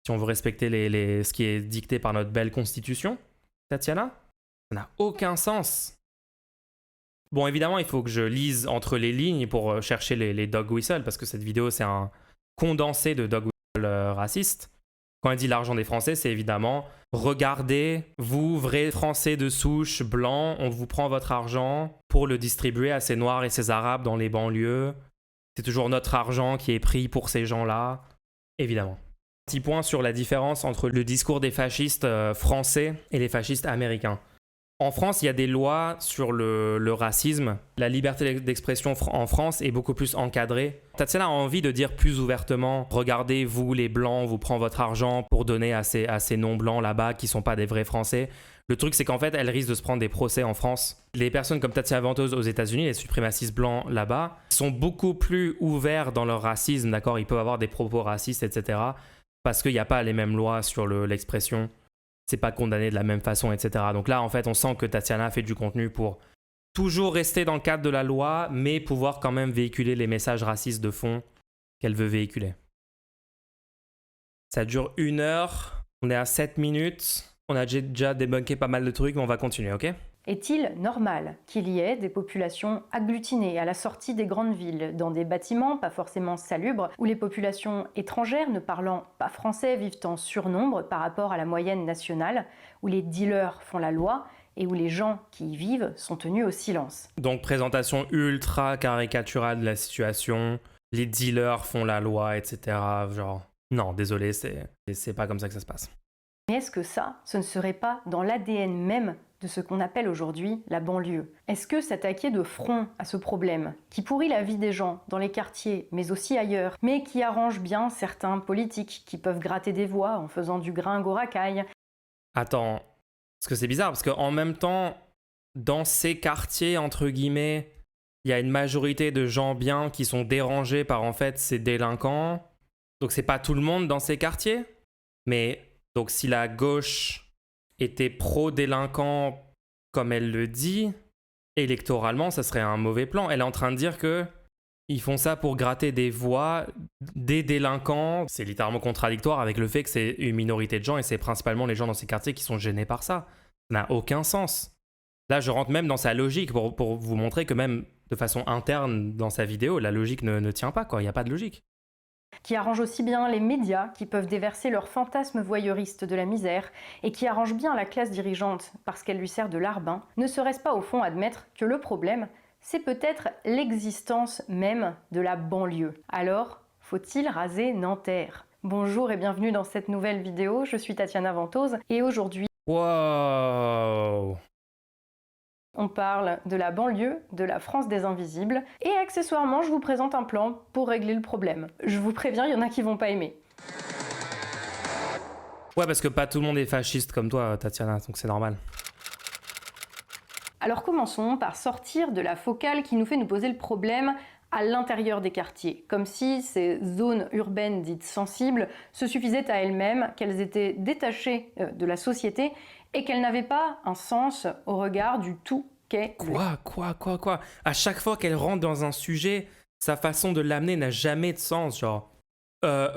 si on veut respecter ce qui est dicté par notre belle constitution. Tatiana, ça n'a aucun sens. Bon, évidemment, il faut que je lise entre les lignes pour chercher les dog whistles, parce que cette vidéo, c'est un condensé de dog whistles racistes. Quand elle dit l'argent des Français, c'est évidemment regardez, vous, vrais Français de souche, blancs, on vous prend votre argent pour le distribuer à ces Noirs et ces Arabes dans les banlieues. C'est toujours notre argent qui est pris pour ces gens-là, évidemment. Petit point sur la différence entre le discours des fascistes français et les fascistes américains. En France, il y a des lois sur le racisme. La liberté d'expression en France est beaucoup plus encadrée. Tatiana a envie de dire plus ouvertement « Regardez, vous, les Blancs, vous prenez votre argent pour donner à ces non-Blancs là-bas qui ne sont pas des vrais Français. » Le truc, c'est qu'en fait, elle risque de se prendre des procès en France. Les personnes comme Tatiana Ventose aux États-Unis, les suprémacistes blancs là-bas, sont beaucoup plus ouverts dans leur racisme, d'accord ? Ils peuvent avoir des propos racistes, etc. Parce qu'il n'y a pas les mêmes lois sur l'expression. C'est pas condamné de la même façon, etc. Donc là, en fait, on sent que Tatiana fait du contenu pour toujours rester dans le cadre de la loi, mais pouvoir quand même véhiculer les messages racistes de fond qu'elle veut véhiculer. Ça dure 1 heure, on est à 7 minutes, on a déjà débunké pas mal de trucs, mais on va continuer, ok ? Est-il normal qu'il y ait des populations agglutinées à la sortie des grandes villes, dans des bâtiments pas forcément salubres, où les populations étrangères ne parlant pas français vivent en surnombre par rapport à la moyenne nationale, où les dealers font la loi et où les gens qui y vivent sont tenus au silence? Donc présentation ultra caricaturale de la situation, les dealers font la loi, etc. Genre, non, désolé, c'est pas comme ça que ça se passe. Mais est-ce que ça, ce ne serait pas dans l'ADN même de ce qu'on appelle aujourd'hui la banlieue? Est-ce que s'attaquer de front à ce problème, qui pourrit la vie des gens dans les quartiers, mais aussi ailleurs, mais qui arrange bien certains politiques qui peuvent gratter des voix en faisant du gringue aux racailles? Attends, parce que c'est bizarre, parce qu'en même temps, dans ces quartiers, entre guillemets, il y a une majorité de gens bien qui sont dérangés par, en fait, ces délinquants. Donc c'est pas tout le monde dans ces quartiers. Mais, donc si la gauche était pro-délinquant, comme elle le dit, électoralement, ça serait un mauvais plan. Elle est en train de dire que ils font ça pour gratter des voix des délinquants. C'est littéralement contradictoire avec le fait que c'est une minorité de gens et c'est principalement les gens dans ces quartiers qui sont gênés par ça. Ça n'a aucun sens. Là, je rentre même dans sa logique pour vous montrer que même de façon interne dans sa vidéo, la logique ne tient pas, quoi. Il n'y a pas de logique. Qui arrange aussi bien les médias qui peuvent déverser leurs fantasmes voyeuristes de la misère et qui arrange bien la classe dirigeante parce qu'elle lui sert de larbin, ne serait-ce pas au fond admettre que le problème, c'est peut-être l'existence même de la banlieue? Alors, faut-il raser Nanterre? Bonjour et bienvenue dans cette nouvelle vidéo, je suis Tatiana Ventose et aujourd'hui, Wow! on parle de la banlieue, de la France des invisibles, et accessoirement, je vous présente un plan pour régler le problème. Je vous préviens, il y en a qui vont pas aimer. Ouais, parce que pas tout le monde est fasciste comme toi, Tatiana, donc c'est normal. Alors commençons par sortir de la focale qui nous fait nous poser le problème à l'intérieur des quartiers, comme si ces zones urbaines dites sensibles se suffisaient à elles-mêmes, qu'elles étaient détachées de la société et qu'elles n'avaient pas un sens au regard du tout qu'est... Quoi? À chaque fois qu'elle rentre dans un sujet, sa façon de l'amener n'a jamais de sens, genre.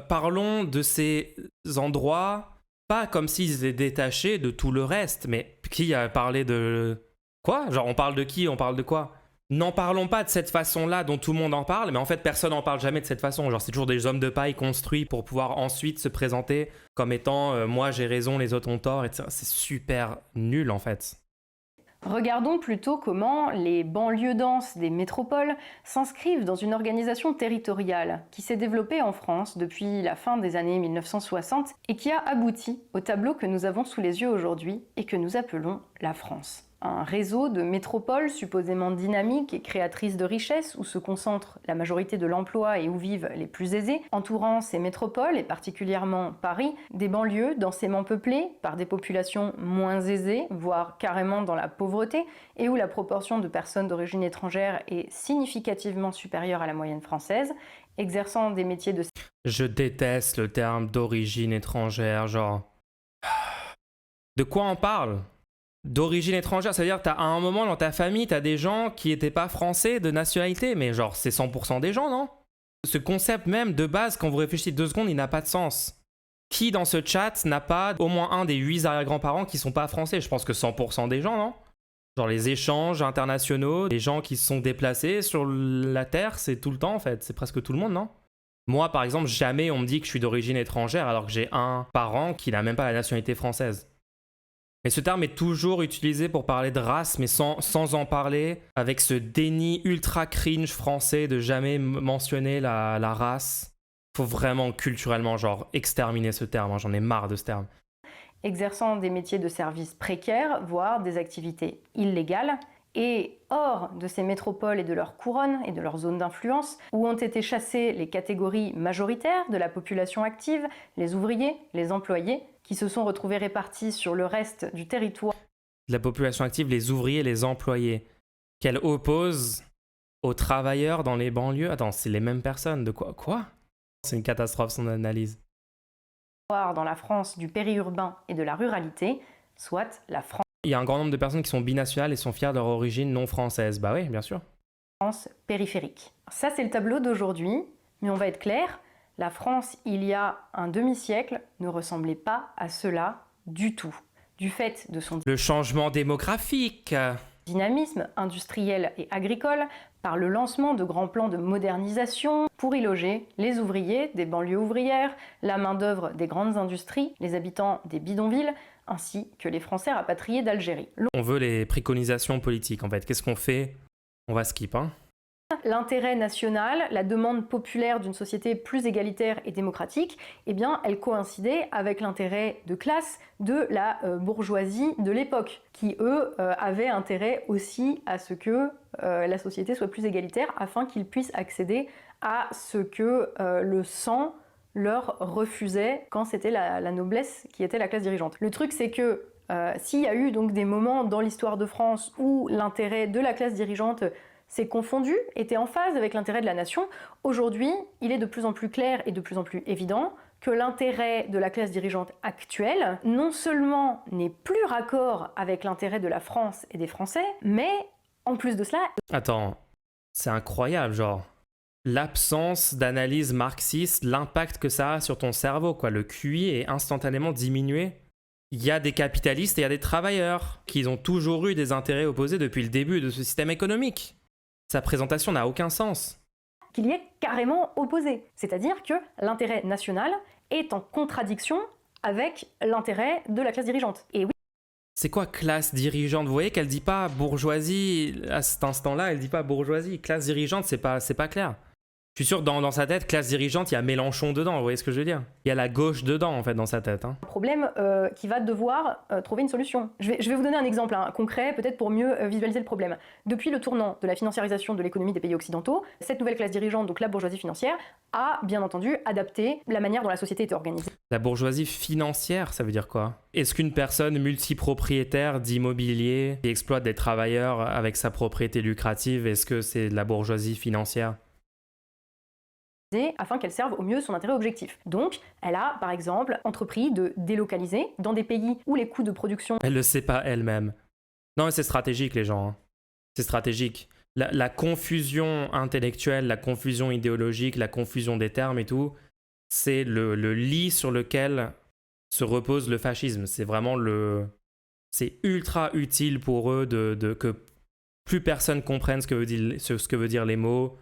Parlons de ces endroits, pas comme s'ils étaient détachés de tout le reste, mais qui a parlé de... Quoi? Genre, on parle de qui? On parle de quoi? N'en parlons pas de cette façon-là dont tout le monde en parle, mais en fait, personne n'en parle jamais de cette façon. Genre, c'est toujours des hommes de paille construits pour pouvoir ensuite se présenter comme étant moi j'ai raison, les autres ont tort, etc. C'est super nul, en fait. Regardons plutôt comment les banlieues denses des métropoles s'inscrivent dans une organisation territoriale qui s'est développée en France depuis la fin des années 1960 et qui a abouti au tableau que nous avons sous les yeux aujourd'hui et que nous appelons la France. Un réseau de métropoles supposément dynamiques et créatrices de richesses où se concentre la majorité de l'emploi et où vivent les plus aisés, entourant ces métropoles et particulièrement Paris, des banlieues densément peuplées par des populations moins aisées, voire carrément dans la pauvreté, et où la proportion de personnes d'origine étrangère est significativement supérieure à la moyenne française, exerçant des métiers de... Je déteste le terme d'origine étrangère, genre... De quoi on parle ? D'origine étrangère, c'est-à-dire t'as à un moment dans ta famille, t'as des gens qui étaient pas français de nationalité, mais genre c'est 100% des gens, non? Ce concept même de base, quand vous réfléchissez 2 secondes, il n'a pas de sens. Qui dans ce chat n'a pas au moins un des 8 arrière-grands-parents qui sont pas français? Je pense que 100% des gens, non? Genre les échanges internationaux, les gens qui se sont déplacés sur la Terre, c'est tout le temps en fait, c'est presque tout le monde, non? Moi par exemple, jamais on me dit que je suis d'origine étrangère alors que j'ai un parent qui n'a même pas la nationalité française. Mais ce terme est toujours utilisé pour parler de race, mais sans en parler, avec ce déni ultra cringe français de jamais mentionner la race. Faut vraiment culturellement genre exterminer ce terme, hein, j'en ai marre de ce terme. Exerçant des métiers de service précaires, voire des activités illégales, et hors de ces métropoles et de leurs couronnes et de leurs zones d'influence, où ont été chassées les catégories majoritaires de la population active, les ouvriers, les employés, qui se sont retrouvés répartis sur le reste du territoire. La population active, les ouvriers, les employés, qu'elle oppose aux travailleurs dans les banlieues. Attends, c'est les mêmes personnes, de quoi? Quoi? C'est une catastrophe son analyse. Dans la France du périurbain et de la ruralité, soit la Il y a un grand nombre de personnes qui sont binationales et sont fières de leur origine non française. Bah oui, bien sûr. France périphérique. Ça, c'est le tableau d'aujourd'hui, mais on va être clair, la France, il y a un demi-siècle, ne ressemblait pas à cela du tout. Du fait de son Le changement démographique. Dynamisme industriel et agricole, par le lancement de grands plans de modernisation pour y loger les ouvriers des banlieues ouvrières, la main-d'œuvre des grandes industries, les habitants des bidonvilles, ainsi que les Français rapatriés d'Algérie. On veut les préconisations politiques en fait. Qu'est-ce qu'on fait? On va skip, hein. L'intérêt national, la demande populaire d'une société plus égalitaire et démocratique, eh bien, elle coïncidait avec l'intérêt de classe de la bourgeoisie de l'époque, qui, eux, avaient intérêt aussi à ce que la société soit plus égalitaire, afin qu'ils puissent accéder à ce que le sang leur refusait quand c'était la noblesse qui était la classe dirigeante. Le truc, c'est que s'il y a eu donc des moments dans l'histoire de France où l'intérêt de la classe dirigeante s'est confondu, était en phase avec l'intérêt de la nation, aujourd'hui, il est de plus en plus clair et de plus en plus évident que l'intérêt de la classe dirigeante actuelle, non seulement n'est plus raccord avec l'intérêt de la France et des Français, mais en plus de cela... Attends, c'est incroyable, genre. L'absence d'analyse marxiste, l'impact que ça a sur ton cerveau, quoi. Le QI est instantanément diminué. Il y a des capitalistes et il y a des travailleurs qui ont toujours eu des intérêts opposés depuis le début de ce système économique. Sa présentation n'a aucun sens. Qu'il y est carrément opposé. C'est-à-dire que l'intérêt national est en contradiction avec l'intérêt de la classe dirigeante. Et oui. C'est quoi classe dirigeante? Vous voyez qu'elle dit pas bourgeoisie à cet instant-là, elle dit pas bourgeoisie. Classe dirigeante, c'est pas clair. Je suis sûr que dans sa tête, classe dirigeante, il y a Mélenchon dedans, vous voyez ce que je veux dire? Il y a la gauche dedans, en fait, dans sa tête. Hein. Un problème qui va devoir trouver une solution. Je vais vous donner un exemple concret, peut-être pour mieux visualiser le problème. Depuis le tournant de la financiarisation de l'économie des pays occidentaux, cette nouvelle classe dirigeante, donc la bourgeoisie financière, a bien entendu adapté la manière dont la société était organisée. La bourgeoisie financière, ça veut dire quoi? Est-ce qu'une personne multipropriétaire d'immobilier qui exploite des travailleurs avec sa propriété lucrative, est-ce que c'est de la bourgeoisie financière? Afin qu'elle serve au mieux son intérêt objectif. Donc, elle a, par exemple, entrepris de délocaliser dans des pays où les coûts de production... Elle le sait pas elle-même. Non, mais c'est stratégique, les gens. Hein. C'est stratégique. La confusion intellectuelle, la confusion idéologique, la confusion des termes et tout, c'est le lit sur lequel se repose le fascisme. C'est vraiment le... C'est ultra utile pour eux que plus personne comprenne ce que veut dire les mots,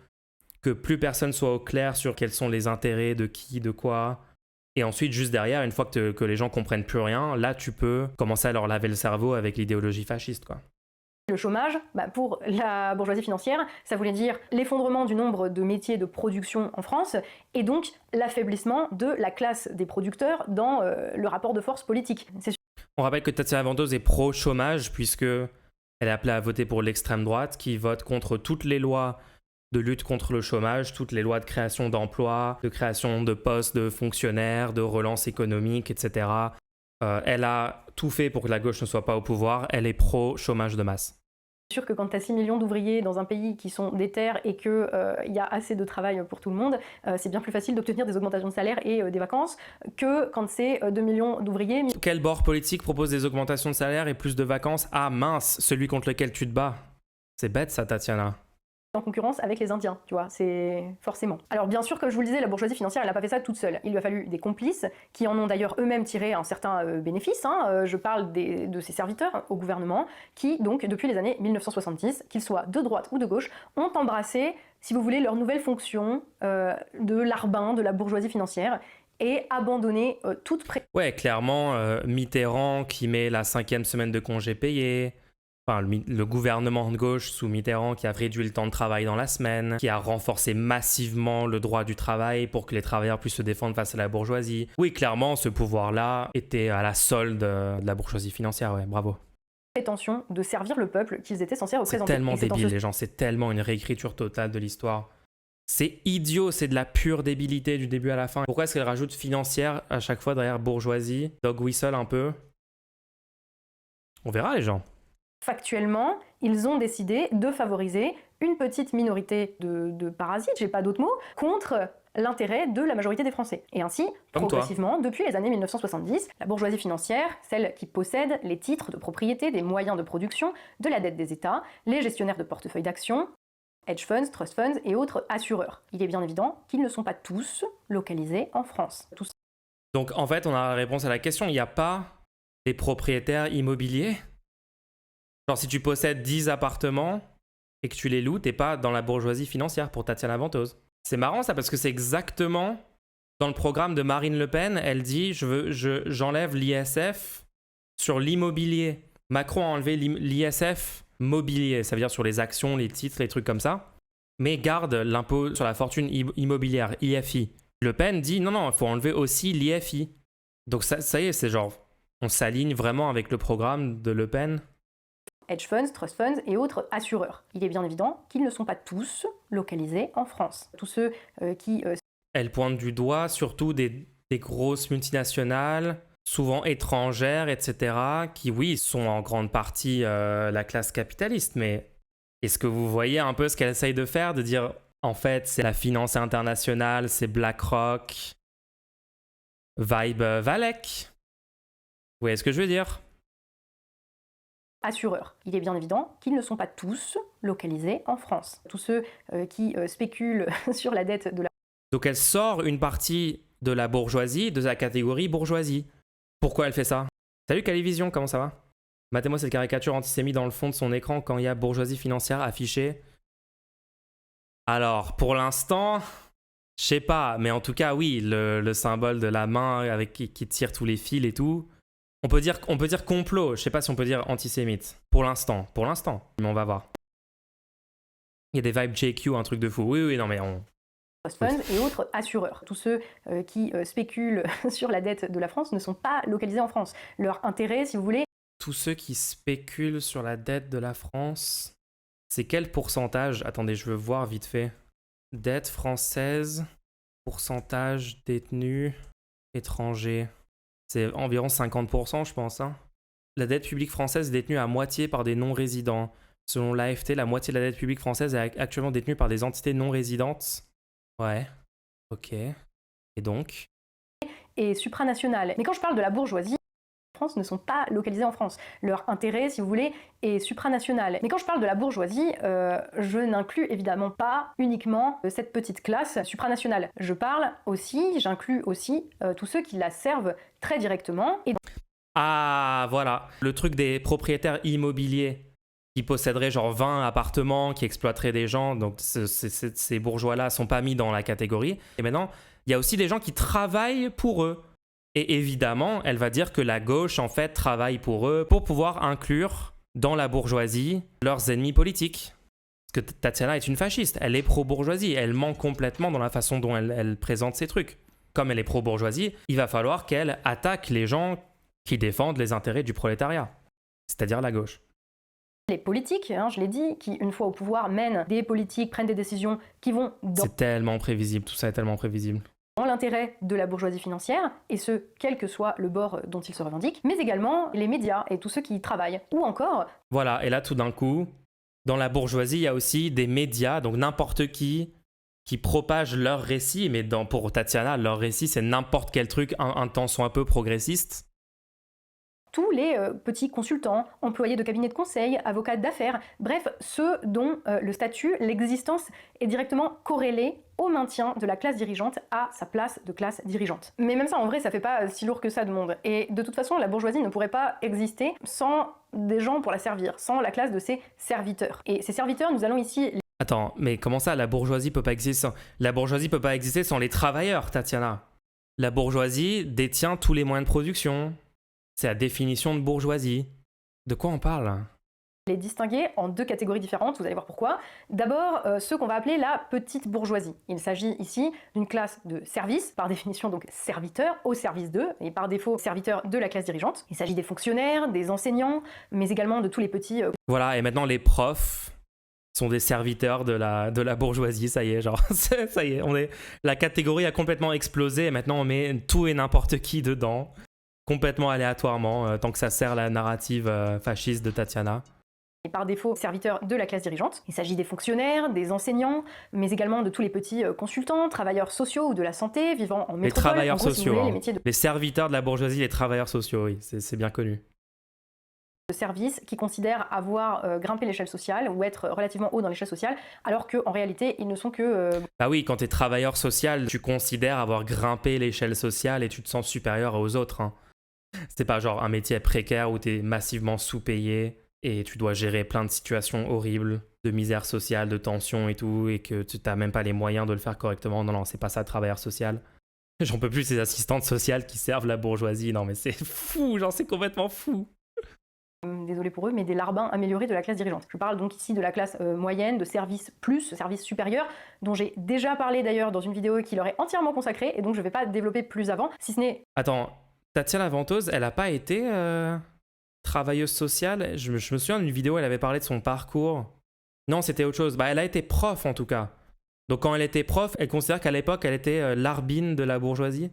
que plus personne soit au clair sur quels sont les intérêts de qui, de quoi. Et ensuite, juste derrière, une fois que les gens comprennent plus rien, là, tu peux commencer à leur laver le cerveau avec l'idéologie fasciste, quoi. Le chômage, pour la bourgeoisie financière, ça voulait dire l'effondrement du nombre de métiers de production en France et donc l'affaiblissement de la classe des producteurs dans le rapport de force politique. On rappelle que Tatiana Ventose est pro-chômage puisque elle est appelée à voter pour l'extrême droite qui vote contre toutes les lois de lutte contre le chômage, toutes les lois de création d'emplois, de création de postes de fonctionnaires, de relance économique, etc. Elle a tout fait pour que la gauche ne soit pas au pouvoir. Elle est pro-chômage de masse. C'est sûr que quand tu as 6 millions d'ouvriers dans un pays qui sont déter et qu'il y a assez de travail pour tout le monde, c'est bien plus facile d'obtenir des augmentations de salaire et des vacances que quand c'est 2 millions d'ouvriers. Quel bord politique propose des augmentations de salaire et plus de vacances? Ah mince, celui contre lequel tu te bats. C'est bête ça, Tatiana. en concurrence avec les Indiens, tu vois, c'est forcément. Alors bien sûr, comme je vous le disais, la bourgeoisie financière, elle n'a pas fait ça toute seule. Il lui a fallu des complices qui en ont d'ailleurs eux-mêmes tiré un certain bénéfice. Je parle de ses serviteurs au gouvernement qui, donc, depuis les années 1970, qu'ils soient de droite ou de gauche, ont embrassé, si vous voulez, leur nouvelle fonction de larbin de la bourgeoisie financière et abandonné toute Ouais, clairement, Mitterrand qui met la 5e semaine de congé payé. Enfin, le gouvernement de gauche sous Mitterrand qui a réduit le temps de travail dans la semaine, qui a renforcé massivement le droit du travail pour que les travailleurs puissent se défendre face à la bourgeoisie. Oui, clairement, ce pouvoir-là était à la solde de la bourgeoisie financière, ouais, bravo. Prétention de servir le peuple qu'ils étaient censés représenter. C'est tellement débile, les gens, c'est tellement une réécriture totale de l'histoire. C'est idiot, c'est de la pure débilité du début à la fin. Pourquoi est-ce qu'elle rajoute financière à chaque fois derrière bourgeoisie? Dog whistle un peu. On verra les gens. Factuellement, ils ont décidé de favoriser une petite minorité de parasites, j'ai pas d'autre mot, contre l'intérêt de la majorité des Français. Et ainsi, Comme progressivement, depuis les années 1970, la bourgeoisie financière, celle qui possède les titres de propriété, des moyens de production, de la dette des États, les gestionnaires de portefeuilles d'actions, hedge funds, trust funds et autres assureurs. Il est bien évident qu'ils ne sont pas tous localisés en France. Donc en fait, on a la réponse à la question, il n'y a pas des propriétaires immobiliers? Genre si tu possèdes 10 appartements et que tu les loues, t'es pas dans la bourgeoisie financière pour Tatiana Ventose. C'est marrant ça parce que c'est exactement dans le programme de Marine Le Pen, elle dit j'enlève l'ISF sur l'immobilier. Macron a enlevé l'ISF mobilier, ça veut dire sur les actions, les titres, les trucs comme ça, mais garde l'impôt sur la fortune immobilière, IFI. Le Pen dit non, il faut enlever aussi l'IFI. Donc ça y est, c'est genre, on s'aligne vraiment avec le programme de Le Pen. Hedge funds, trust funds et autres assureurs. Il est bien évident qu'ils ne sont pas tous localisés en France. Tous ceux qui... Elle pointe du doigt surtout des grosses multinationales, souvent étrangères, etc., qui, oui, sont en grande partie la classe capitaliste, mais est-ce que vous voyez un peu ce qu'elle essaye de faire, de dire, en fait, c'est la finance internationale, c'est BlackRock, Vibe Valek? Vous voyez ce que je veux dire? Assureurs. Il est bien évident qu'ils ne sont pas tous localisés en France. Tous ceux qui spéculent sur la dette de la... Donc elle sort une partie de la bourgeoisie, de la catégorie bourgeoisie. Pourquoi elle fait ça? Salut Calivision, comment ça va? Matez-moi cette caricature antisémite dans le fond de son écran quand il y a bourgeoisie financière affichée. Alors, pour l'instant, je sais pas, mais en tout cas, oui, le symbole de la main avec qui tire tous les fils et tout. On peut dire complot, je sais pas si on peut dire antisémite. Pour l'instant, mais on va voir. Il y a des vibes JQ, un truc de fou. Oui, non mais on... Trust funds et autres assureurs. Tous ceux qui spéculent sur la dette de la France ne sont pas localisés en France. Leur intérêt, si vous voulez... Tous ceux qui spéculent sur la dette de la France, c'est quel pourcentage? Attendez, je veux voir vite fait. Dette française, pourcentage détenu, étranger. C'est environ 50%, je pense. Hein. La dette publique française est détenue à moitié par des non-résidents. Selon l'AFT, la moitié de la dette publique française est actuellement détenue par des entités non-résidentes. Ouais, ok. Et donc? Et supranationales. Mais quand je parle de la bourgeoisie, France ne sont pas localisés en France. Leur intérêt, si vous voulez, est supranational. Mais quand je parle de la bourgeoisie, je n'inclus évidemment pas uniquement cette petite classe supranationale. J'inclus aussi tous ceux qui la servent très directement. Ah, voilà. Le truc des propriétaires immobiliers qui posséderaient genre 20 appartements, qui exploiteraient des gens, donc ces bourgeois-là sont pas mis dans la catégorie. Et maintenant, il y a aussi des gens qui travaillent pour eux. Et évidemment, elle va dire que la gauche, en fait, travaille pour eux pour pouvoir inclure dans la bourgeoisie leurs ennemis politiques. Parce que Tatiana est une fasciste, elle est pro-bourgeoisie, elle ment complètement dans la façon dont elle présente ses trucs. Comme elle est pro-bourgeoisie, il va falloir qu'elle attaque les gens qui défendent les intérêts du prolétariat, c'est-à-dire la gauche. Les politiques, je l'ai dit, qui une fois au pouvoir mènent des politiques, prennent des décisions qui vont C'est tellement prévisible, tout ça est tellement prévisible. Dans l'intérêt de la bourgeoisie financière, et ce, quel que soit le bord dont ils se revendiquent, mais également les médias et tous ceux qui y travaillent. Ou encore... Voilà, et là tout d'un coup, dans la bourgeoisie, il y a aussi des médias, donc n'importe qui propagent leur récit, mais pour Tatiana, leur récit c'est n'importe quel truc, un temps soit un peu progressiste. tous les petits consultants, employés de cabinets de conseil, avocats d'affaires, bref, ceux dont le statut, l'existence est directement corrélée au maintien de la classe dirigeante à sa place de classe dirigeante. Mais même ça, en vrai, ça fait pas si lourd que ça de monde. Et de toute façon, la bourgeoisie ne pourrait pas exister sans des gens pour la servir, sans la classe de ses serviteurs. Et ces serviteurs, nous allons ici... Attends, mais comment ça, la bourgeoisie peut pas exister sans... La bourgeoisie peut pas exister sans les travailleurs, Tatiana. La bourgeoisie détient tous les moyens de production. C'est la définition de bourgeoisie. De quoi on parle ? Les distinguer en deux catégories différentes, vous allez voir pourquoi. D'abord, ceux qu'on va appeler la petite bourgeoisie. Il s'agit ici d'une classe de service, par définition donc serviteurs, au service d'eux, et par défaut serviteurs de la classe dirigeante. Il s'agit des fonctionnaires, des enseignants, mais également de tous les petits... Voilà, et maintenant les profs sont des serviteurs de la bourgeoisie, ça y est, genre, ça y est, la catégorie a complètement explosé, et maintenant on met tout et n'importe qui dedans, complètement aléatoirement, tant que ça sert la narrative fasciste de Tatiana. Et par défaut, serviteurs de la classe dirigeante. Il s'agit des fonctionnaires, des enseignants, mais également de tous les petits consultants, travailleurs sociaux ou de la santé, vivant en métropole. Les travailleurs en gros, sociaux, si vous voulez, hein. les métiers de Les serviteurs de la bourgeoisie, les travailleurs sociaux, oui, c'est bien connu. service qui considèrent avoir grimpé l'échelle sociale ou être relativement haut dans l'échelle sociale, alors qu'en réalité, ils ne sont que... Bah oui, quand t'es travailleur social, tu considères avoir grimpé l'échelle sociale et tu te sens supérieur aux autres, hein. C'est pas genre un métier précaire où t'es massivement sous-payé et tu dois gérer plein de situations horribles, de misère sociale, de tension et tout, et que tu n'as même pas les moyens de le faire correctement. Non, c'est pas ça, travailleur social. J'en peux plus ces assistantes sociales qui servent la bourgeoisie. Non, mais c'est fou, genre c'est complètement fou. Désolé pour eux, mais des larbins améliorés de la classe dirigeante. Je parle donc ici de la classe moyenne, de service plus, service supérieur, dont j'ai déjà parlé d'ailleurs dans une vidéo qui leur est entièrement consacrée, et donc je ne vais pas développer plus avant, si ce n'est... Attends, Tatiana Ventose, elle a pas été... travailleuse sociale, je me souviens d'une vidéo, elle avait parlé de son parcours. Non, c'était autre chose. Bah, elle a été prof en tout cas. Donc quand elle était prof, elle considère qu'à l'époque, elle était l'arbine de la bourgeoisie.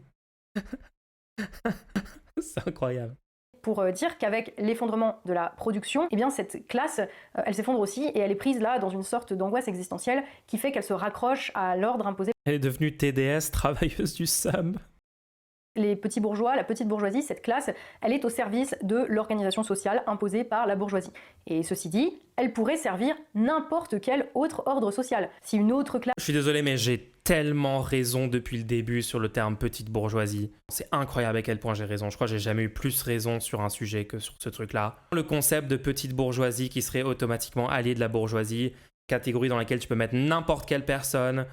C'est incroyable. Pour dire qu'avec l'effondrement de la production, eh bien cette classe, elle s'effondre aussi et elle est prise là dans une sorte d'angoisse existentielle qui fait qu'elle se raccroche à l'ordre imposé. Elle est devenue TDS, travailleuse du SAM. Les petits bourgeois, la petite bourgeoisie, cette classe, elle est au service de l'organisation sociale imposée par la bourgeoisie. Et ceci dit, elle pourrait servir n'importe quel autre ordre social. Si une autre classe... Je suis désolé, mais j'ai tellement raison depuis le début sur le terme petite bourgeoisie. C'est incroyable à quel point j'ai raison. Je crois que j'ai jamais eu plus raison sur un sujet que sur ce truc-là. Le concept de petite bourgeoisie qui serait automatiquement allié de la bourgeoisie, catégorie dans laquelle tu peux mettre n'importe quelle personne...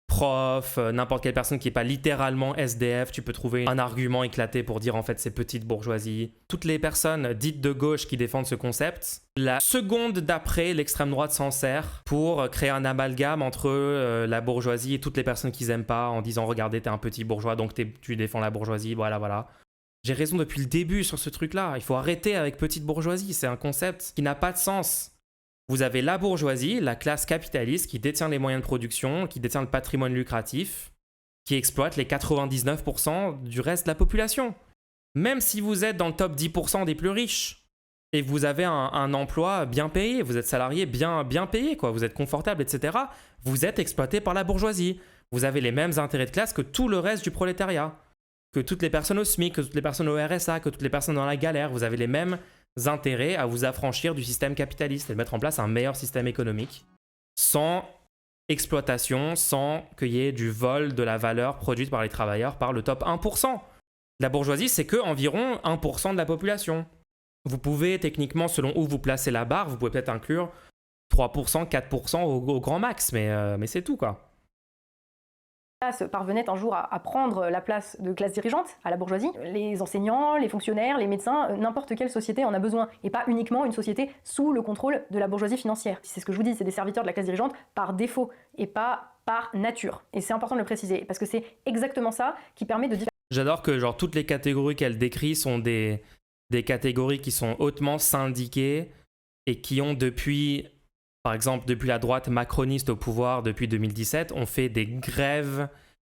prof, n'importe quelle personne qui n'est pas littéralement SDF, tu peux trouver un argument éclaté pour dire en fait c'est petite bourgeoisie. Toutes les personnes dites de gauche qui défendent ce concept, la seconde d'après, l'extrême droite s'en sert pour créer un amalgame entre la bourgeoisie et toutes les personnes qu'ils n'aiment pas en disant regardez t'es un petit bourgeois donc tu défends la bourgeoisie, voilà. J'ai raison depuis le début sur ce truc-là, il faut arrêter avec petite bourgeoisie, c'est un concept qui n'a pas de sens. Vous avez la bourgeoisie, la classe capitaliste qui détient les moyens de production, qui détient le patrimoine lucratif, qui exploite les 99% du reste de la population. Même si vous êtes dans le top 10% des plus riches et vous avez un emploi bien payé, vous êtes salarié bien payé, quoi, vous êtes confortable, etc., vous êtes exploité par la bourgeoisie. Vous avez les mêmes intérêts de classe que tout le reste du prolétariat, que toutes les personnes au SMIC, que toutes les personnes au RSA, que toutes les personnes dans la galère. Vous avez les mêmes intérêt à vous affranchir du système capitaliste et de mettre en place un meilleur système économique sans exploitation, sans qu'il y ait du vol de la valeur produite par les travailleurs par le top 1%. La bourgeoisie, c'est que environ 1% de la population. Vous pouvez techniquement, selon où vous placez la barre, vous pouvez peut-être inclure 3%, 4% au grand max, mais c'est tout quoi. Parvenaient un jour à prendre la place de classe dirigeante à la bourgeoisie. Les enseignants, les fonctionnaires, les médecins, n'importe quelle société en a besoin, et pas uniquement une société sous le contrôle de la bourgeoisie financière. C'est ce que je vous dis, c'est des serviteurs de la classe dirigeante par défaut, et pas par nature. Et c'est important de le préciser, parce que c'est exactement ça qui permet de... J'adore que genre, toutes les catégories qu'elle décrit sont des catégories qui sont hautement syndiquées, et qui ont depuis... Par exemple, depuis la droite macroniste au pouvoir depuis 2017, on fait des grèves,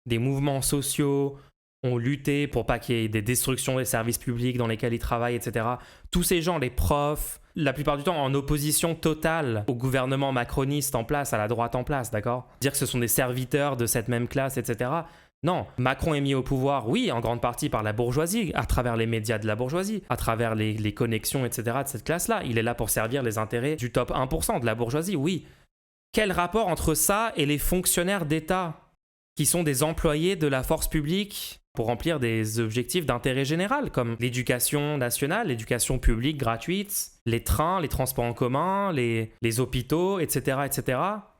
des mouvements sociaux, on lutté pour pas qu'il y ait des destructions des services publics dans lesquels ils travaillent, etc. Tous ces gens, les profs, la plupart du temps en opposition totale au gouvernement macroniste en place, à la droite en place, d'accord ? Dire que ce sont des serviteurs de cette même classe, etc. Non, Macron est mis au pouvoir, oui, en grande partie par la bourgeoisie, à travers les médias de la bourgeoisie, à travers les connexions, etc. de cette classe-là. Il est là pour servir les intérêts du top 1% de la bourgeoisie, oui. Quel rapport entre ça et les fonctionnaires d'État, qui sont des employés de la force publique pour remplir des objectifs d'intérêt général, comme l'éducation nationale, l'éducation publique gratuite, les trains, les transports en commun, les hôpitaux, etc., etc.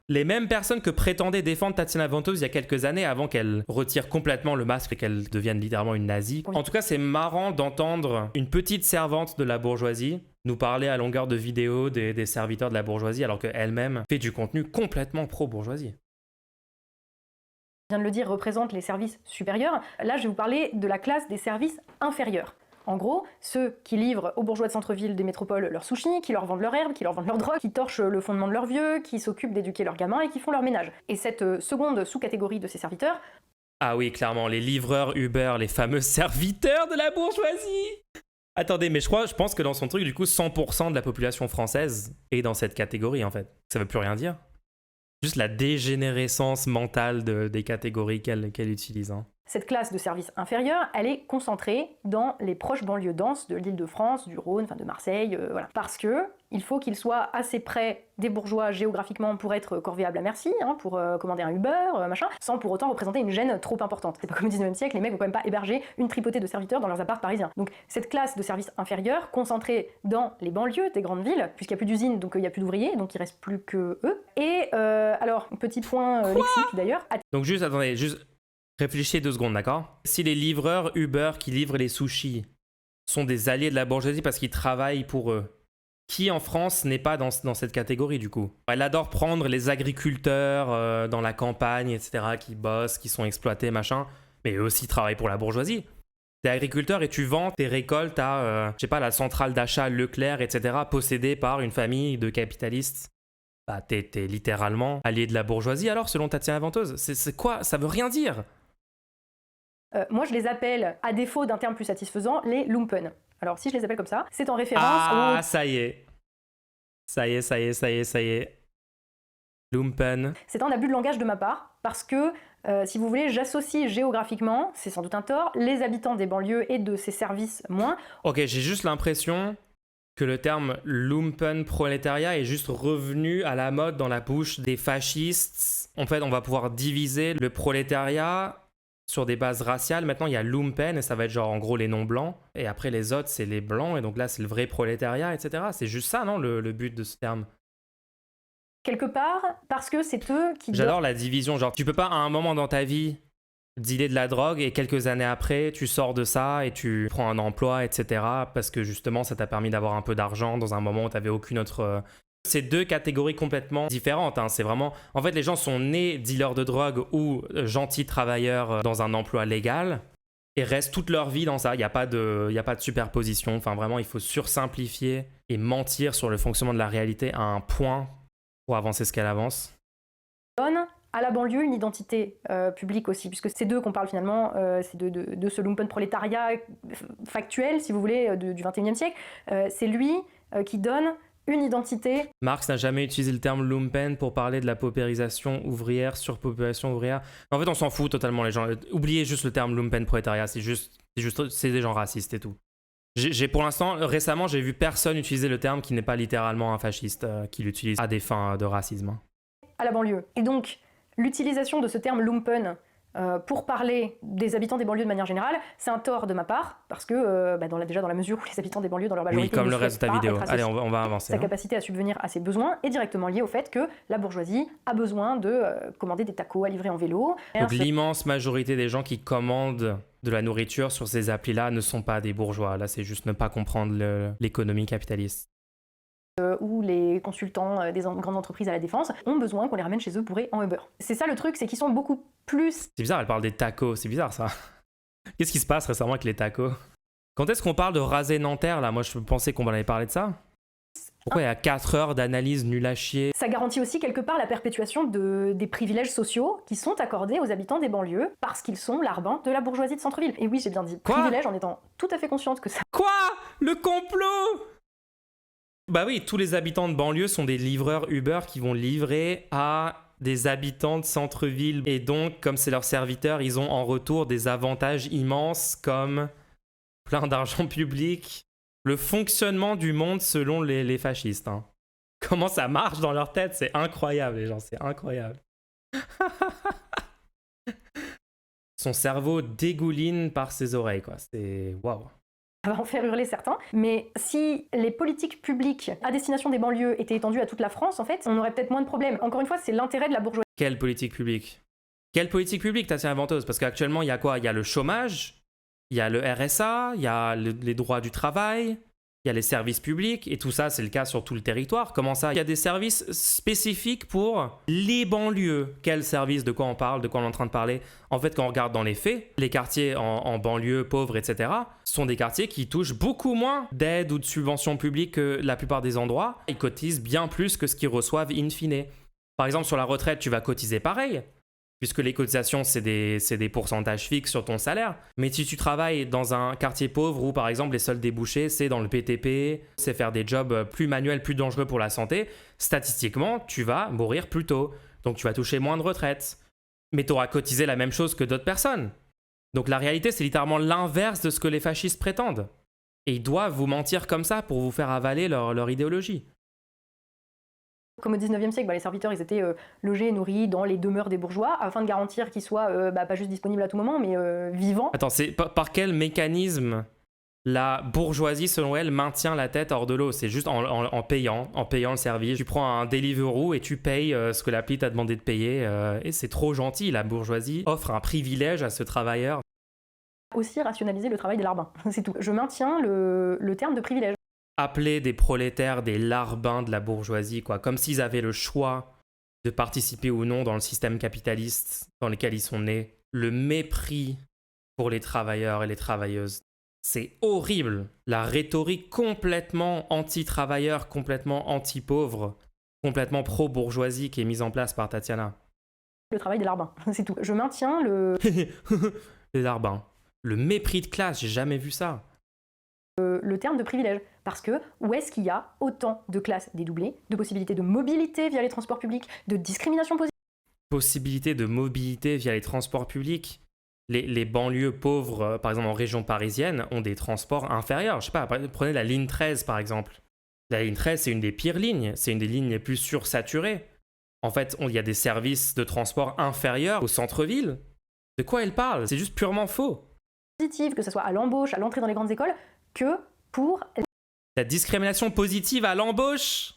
Les mêmes personnes que prétendaient défendre Tatiana Ventose il y a quelques années avant qu'elle retire complètement le masque et qu'elle devienne littéralement une nazie. En tout cas, c'est marrant d'entendre une petite servante de la bourgeoisie nous parler à longueur de vidéos des serviteurs de la bourgeoisie alors qu'elle-même fait du contenu complètement pro-bourgeoisie. Je viens de le dire, représente les services supérieurs. Là, je vais vous parler de la classe des services inférieurs. En gros, ceux qui livrent aux bourgeois de centre-ville des métropoles leurs sushis, qui leur vendent leur herbe, qui leur vendent leur drogue, qui torchent le fondement de leurs vieux, qui s'occupent d'éduquer leurs gamins et qui font leur ménage. Et cette seconde sous-catégorie de ces serviteurs... Ah oui, clairement, les livreurs Uber, les fameux serviteurs de la bourgeoisie. Attendez, mais je pense que dans son truc, du coup, 100% de la population française est dans cette catégorie, en fait. Ça veut plus rien dire. Juste la dégénérescence mentale des catégories qu'elle utilise. Hein. Cette classe de services inférieurs, elle est concentrée dans les proches banlieues denses de l'Île-de-France, du Rhône, de Marseille, voilà. Parce que il faut qu'ils soient assez près des bourgeois géographiquement pour être corvéables à merci, pour commander un Uber, machin, sans pour autant représenter une gêne trop importante. C'est pas comme au 19e siècle, les mecs vont quand même pas héberger une tripotée de serviteurs dans leurs apparts parisiens. Donc cette classe de services inférieurs, concentrée dans les banlieues des grandes villes, puisqu'il n'y a plus d'usines, donc il n'y a plus d'ouvriers, donc il reste plus que eux. Et alors, petit point lexique d'ailleurs. Donc juste, attendez, réfléchissez 2 secondes, d'accord? Si les livreurs Uber qui livrent les sushis sont des alliés de la bourgeoisie parce qu'ils travaillent pour eux, qui en France n'est pas dans cette catégorie du coup? Elle adore prendre les agriculteurs dans la campagne, etc., qui bossent, qui sont exploités, machin, mais eux aussi travaillent pour la bourgeoisie. T'es agriculteur et tu vends tes récoltes à, je sais pas, la centrale d'achat Leclerc, etc., possédée par une famille de capitalistes. Bah, t'es littéralement allié de la bourgeoisie alors, selon Tatiana Ventose. C'est quoi? Ça veut rien dire. Moi, je les appelle, à défaut d'un terme plus satisfaisant, les lumpen. Alors, si je les appelle comme ça, c'est en référence ça y est. Ça y est. Lumpen. C'est un abus de langage de ma part, parce que, si vous voulez, j'associe géographiquement, c'est sans doute un tort, les habitants des banlieues et de ces services moins. Ok, j'ai juste l'impression que le terme lumpen prolétariat est juste revenu à la mode dans la bouche des fascistes. En fait, on va pouvoir diviser le prolétariat sur des bases raciales. Maintenant, il y a lumpen et ça va être genre en gros les non-blancs. Et après, les autres, c'est les blancs. Et donc là, c'est le vrai prolétariat, etc. C'est juste ça, non, le but de ce terme? Quelque part, parce que c'est eux qui... J'adore la division. Genre, tu peux pas à un moment dans ta vie dealer de la drogue et quelques années après, tu sors de ça et tu prends un emploi, etc. Parce que justement, ça t'a permis d'avoir un peu d'argent dans un moment où t'avais aucune autre... C'est 2 catégories complètement différentes. Hein. C'est vraiment... En fait, les gens sont nés dealers de drogue ou gentils travailleurs dans un emploi légal et restent toute leur vie dans ça. Il n'y a pas de superposition. Enfin, vraiment, il faut sursimplifier et mentir sur le fonctionnement de la réalité à un point pour avancer ce qu'elle avance. Donne à la banlieue une identité publique aussi, puisque c'est d'eux qu'on parle finalement, c'est de ce lumpen prolétariat factuel, si vous voulez, du 21e siècle. C'est lui qui donne une identité. Marx n'a jamais utilisé le terme lumpen pour parler de la paupérisation ouvrière, surpopulation ouvrière. En fait, on s'en fout totalement, les gens. Oubliez juste le terme lumpen prolétariat, c'est des gens racistes et tout. Pour l'instant, récemment, j'ai vu personne utiliser le terme qui n'est pas littéralement un fasciste, qui l'utilise à des fins de racisme. À la banlieue. Et donc, l'utilisation de ce terme lumpen pour parler des habitants des banlieues de manière générale, c'est un tort de ma part, parce que déjà dans la mesure où les habitants des banlieues dans leur majorité... Oui, comme le reste de ta vidéo. Allez, on va avancer. Sa capacité à subvenir à ses besoins est directement liée au fait que la bourgeoisie a besoin de commander des tacos à livrer en vélo. Donc l'immense majorité des gens qui commandent de la nourriture sur ces applis-là ne sont pas des bourgeois. Là, c'est juste ne pas comprendre l'économie capitaliste. Où les consultants des grandes entreprises à la défense ont besoin qu'on les ramène chez eux bourrés en Uber. C'est ça le truc, c'est qu'ils sont beaucoup plus... C'est bizarre, elle parle des tacos, c'est bizarre ça. Qu'est-ce qui se passe récemment avec les tacos? Quand est-ce qu'on parle de raser Nanterre là? Moi je pensais qu'on allait parler de ça. Pourquoi il y a 4 heures d'analyse nulle à chier? Ça garantit aussi quelque part la perpétuation des privilèges sociaux qui sont accordés aux habitants des banlieues parce qu'ils sont l'arbin de la bourgeoisie de centre-ville. Et oui, j'ai bien dit privilèges en étant tout à fait consciente que ça... Quoi? Le complot? Bah oui, tous les habitants de banlieue sont des livreurs Uber qui vont livrer à des habitants de centre-ville. Et donc, comme c'est leurs serviteurs, ils ont en retour des avantages immenses comme plein d'argent public. Le fonctionnement du monde selon les fascistes. Hein. Comment ça marche dans leur tête, c'est incroyable, les gens, c'est incroyable. Son cerveau dégouline par ses oreilles, quoi. C'est waouh. Ça va en faire hurler certains, mais si les politiques publiques à destination des banlieues étaient étendues à toute la France, en fait, on aurait peut-être moins de problèmes. Encore une fois, c'est l'intérêt de la bourgeoisie. Quelle politique publique? Quelle politique publique, Tatiana Ventose? Parce qu'actuellement, il y a quoi? Il y a le chômage, il y a le RSA, il y a les droits du travail, il y a les services publics, et tout ça, c'est le cas sur tout le territoire. Comment ça? Il y a des services spécifiques pour les banlieues. Quel service? De quoi on parle? De quoi on est en train de parler? En fait, quand on regarde dans les faits, les quartiers en banlieue, pauvres, etc., sont des quartiers qui touchent beaucoup moins d'aide ou de subventions publiques que la plupart des endroits. Ils cotisent bien plus que ce qu'ils reçoivent in fine. Par exemple, sur la retraite, tu vas cotiser pareil, puisque les cotisations, c'est des pourcentages fixes sur ton salaire. Mais si tu travailles dans un quartier pauvre où, par exemple, les seuls débouchés, c'est dans le PTP, c'est faire des jobs plus manuels, plus dangereux pour la santé, statistiquement, tu vas mourir plus tôt. Donc, tu vas toucher moins de retraite. Mais tu auras cotisé la même chose que d'autres personnes. Donc, la réalité, c'est littéralement l'inverse de ce que les fascistes prétendent. Et ils doivent vous mentir comme ça pour vous faire avaler leur idéologie. Comme au 19e siècle, les serviteurs ils étaient logés et nourris dans les demeures des bourgeois afin de garantir qu'ils soient pas juste disponibles à tout moment, mais vivants. Attends, c'est par quel mécanisme la bourgeoisie, selon elle, maintient la tête hors de l'eau? C'est juste en payant le service. Tu prends un Deliveroo et tu payes ce que l'appli t'a demandé de payer. Et c'est trop gentil, la bourgeoisie offre un privilège à ce travailleur. Aussi rationaliser le travail des larbins, c'est tout. Je maintiens le terme de privilège. Appeler des prolétaires des larbins de la bourgeoisie, quoi, comme s'ils avaient le choix de participer ou non dans le système capitaliste dans lequel ils sont nés. Le mépris pour les travailleurs et les travailleuses, c'est horrible. La rhétorique complètement anti-travailleur, complètement anti-pauvre, complètement pro-bourgeoisie qui est mise en place par Tatiana. Le travail des larbins, c'est tout. Je maintiens les larbins. Le mépris de classe, j'ai jamais vu ça. Le terme de privilège. Parce que où est-ce qu'il y a autant de classes dédoublées, de possibilités de mobilité via les transports publics, de discrimination positive? Possibilité de mobilité via les transports publics. Les banlieues pauvres, par exemple en région parisienne, ont des transports inférieurs. Je sais pas, prenez la ligne 13 par exemple. La ligne 13, c'est une des pires lignes. C'est une des lignes les plus sursaturées. En fait, il y a des services de transport inférieurs au centre-ville. De quoi elle parle? C'est juste purement faux. Positive, que ce soit à l'embauche, à l'entrée dans les grandes écoles, que pour la discrimination positive à l'embauche?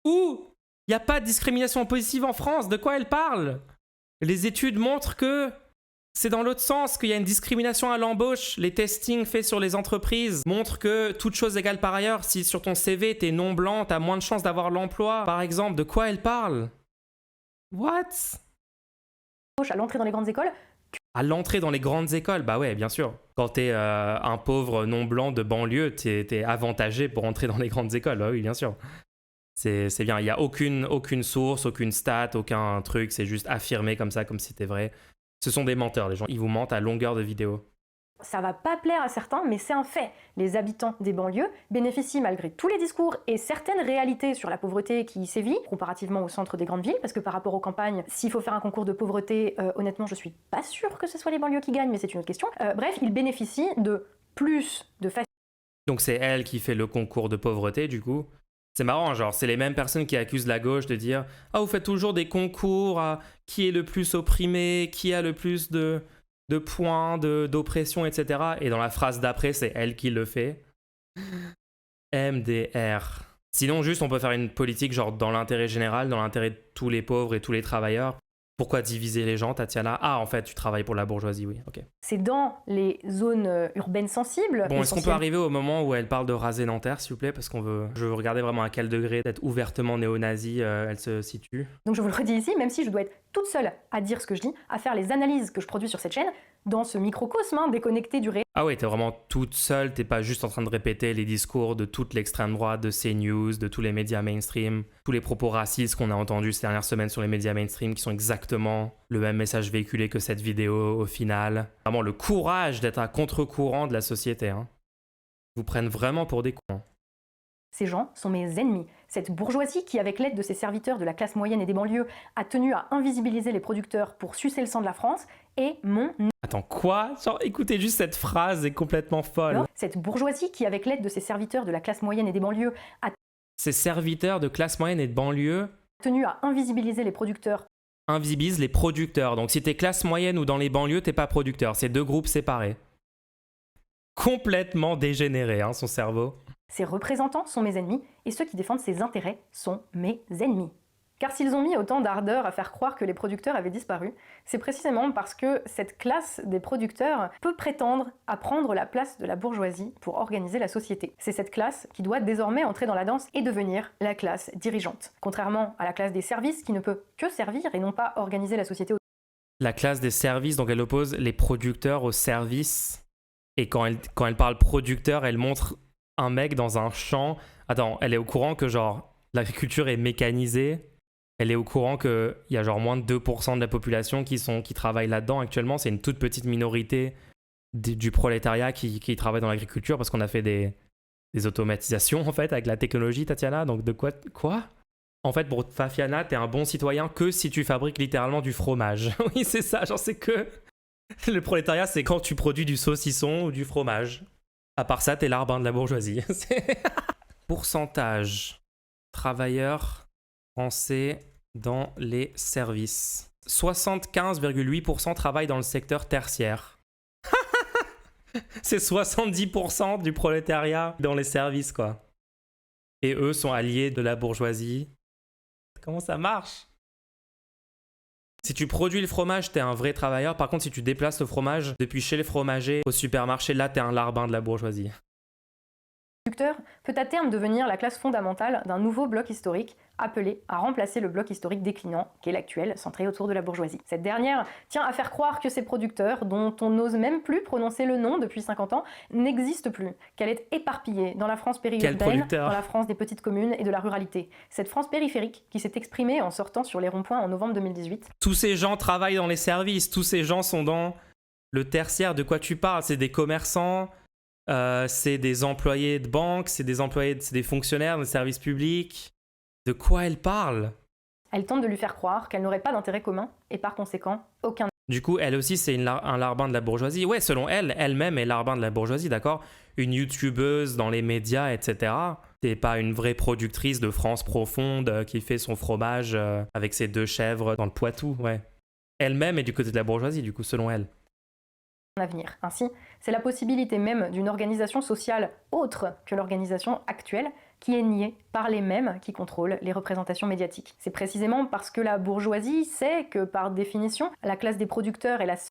Où? Il n'y a pas de discrimination positive en France. De quoi elle parle? Les études montrent que c'est dans l'autre sens qu'il y a une discrimination à l'embauche. Les testings faits sur les entreprises montrent que, toute chose égale par ailleurs, si sur ton CV t'es non blanc, t'as moins de chances d'avoir l'emploi. Par exemple, de quoi elle parle? What? À l'entrée dans les grandes écoles. À l'entrée dans les grandes écoles, bah ouais, bien sûr. Quand t'es un pauvre non-blanc de banlieue, t'es avantagé pour entrer dans les grandes écoles. Bah oui, bien sûr. C'est bien. Il n'y a aucune source, aucune stat, aucun truc. C'est juste affirmé comme ça, comme si c'était vrai. Ce sont des menteurs, les gens. Ils vous mentent à longueur de vidéo. Ça va pas plaire à certains, mais c'est un fait. Les habitants des banlieues bénéficient malgré tous les discours et certaines réalités sur la pauvreté qui y sévit, comparativement au centre des grandes villes, parce que par rapport aux campagnes, s'il faut faire un concours de pauvreté, honnêtement, je suis pas sûre que ce soit les banlieues qui gagnent, mais c'est une autre question. Bref, ils bénéficient de plus de facilité. Donc c'est elle qui fait le concours de pauvreté, du coup. C'est marrant, genre, c'est les mêmes personnes qui accusent la gauche de dire « Ah, vous faites toujours des concours à qui est le plus opprimé, qui a le plus de points, d'oppression, etc. » Et dans la phrase d'après, c'est elle qui le fait. MDR. Sinon, juste, on peut faire une politique genre dans l'intérêt général, dans l'intérêt de tous les pauvres et tous les travailleurs. Pourquoi diviser les gens, Tatiana? Ah, en fait, tu travailles pour la bourgeoisie, oui, ok. C'est dans les zones urbaines sensibles. Bon, est-ce qu'on peut arriver au moment où elle parle de raser Nanterre, s'il vous plaît? Parce je veux regarder vraiment à quel degré d'être ouvertement néo-nazie elle se situe. Donc je vous le redis ici, même si je dois être toute seule à dire ce que je dis, à faire les analyses que je produis sur cette chaîne, dans ce microcosme déconnecté du réel. Ah ouais, t'es vraiment toute seule, t'es pas juste en train de répéter les discours de toute l'extrême droite, de CNews, de tous les médias mainstream, tous les propos racistes qu'on a entendus ces dernières semaines sur les médias mainstream qui sont exactement le même message véhiculé que cette vidéo au final. Vraiment le courage d'être à contre-courant de la société. Hein. Ils vous prennent vraiment pour des cons. Ces gens sont mes ennemis. Cette bourgeoisie qui, avec l'aide de ses serviteurs de la classe moyenne et des banlieues, a tenu à invisibiliser les producteurs pour sucer le sang de la France, est mon... Attends, quoi? Genre, écoutez juste cette phrase est complètement folle. Cette bourgeoisie qui, avec l'aide de ses serviteurs de la classe moyenne et des banlieues, a Ces serviteurs de classe moyenne et de banlieue tenu à invisibiliser les producteurs. invisibilisent les producteurs. Donc si t'es classe moyenne ou dans les banlieues, t'es pas producteur. C'est deux groupes séparés. Complètement dégénéré, hein, son cerveau. Ses représentants sont mes ennemis et ceux qui défendent ses intérêts sont mes ennemis. Car s'ils ont mis autant d'ardeur à faire croire que les producteurs avaient disparu, c'est précisément parce que cette classe des producteurs peut prétendre à prendre la place de la bourgeoisie pour organiser la société. C'est cette classe qui doit désormais entrer dans la danse et devenir la classe dirigeante. Contrairement à la classe des services qui ne peut que servir et non pas organiser la société. La classe des services, donc elle oppose les producteurs aux services. Et quand elle parle producteur, elle montre un mec dans un champ. Attends, elle est au courant que genre l'agriculture est mécanisée. Elle est au courant qu'il y a genre moins de 2% de la population qui travaillent là-dedans actuellement. C'est une toute petite minorité du prolétariat qui travaille dans l'agriculture parce qu'on a fait des automatisations en fait avec la technologie, Tatiana. Donc de quoi? En fait, pour Fafiana, t'es un bon citoyen que si tu fabriques littéralement du fromage. Oui, c'est ça. Genre c'est que le prolétariat, c'est quand tu produis du saucisson ou du fromage. À part ça, t'es larbin de la bourgeoisie. Pourcentage travailleurs français dans les services. 75,8% travaillent dans le secteur tertiaire. C'est 70% du prolétariat dans les services, quoi. Et eux sont alliés de la bourgeoisie. Comment ça marche? Si tu produis le fromage, t'es un vrai travailleur. Par contre, si tu déplaces le fromage depuis chez les fromagers au supermarché, là, t'es un larbin de la bourgeoisie. Le producteur peut à terme devenir la classe fondamentale d'un nouveau bloc historique appelé à remplacer le bloc historique déclinant, qui est l'actuel, centré autour de la bourgeoisie. Cette dernière tient à faire croire que ces producteurs, dont on n'ose même plus prononcer le nom depuis 50 ans, n'existent plus, qu'elle est éparpillée dans la France périurbaine, dans la France des petites communes et de la ruralité. Cette France périphérique qui s'est exprimée en sortant sur les ronds-points en novembre 2018. Tous ces gens travaillent dans les services, tous ces gens sont dans le tertiaire. De quoi tu parles? C'est des commerçants, c'est des employés de banque, c'est des fonctionnaires de services publics. De quoi elle parle? Elle tente de lui faire croire qu'elle n'aurait pas d'intérêt commun et par conséquent aucun. Du coup, elle aussi, c'est un larbin de la bourgeoisie. Ouais, selon elle, elle-même est larbin de la bourgeoisie, d'accord? Une youtubeuse dans les médias, etc. T'es pas une vraie productrice de France profonde qui fait son fromage avec ses 2 chèvres dans le Poitou, ouais. Elle-même est du côté de la bourgeoisie, du coup, selon elle. Avenir. Ainsi, c'est la possibilité même d'une organisation sociale autre que l'organisation actuelle qui est niée par les mêmes qui contrôlent les représentations médiatiques. C'est précisément parce que la bourgeoisie sait que, par définition, la classe des producteurs est la seule.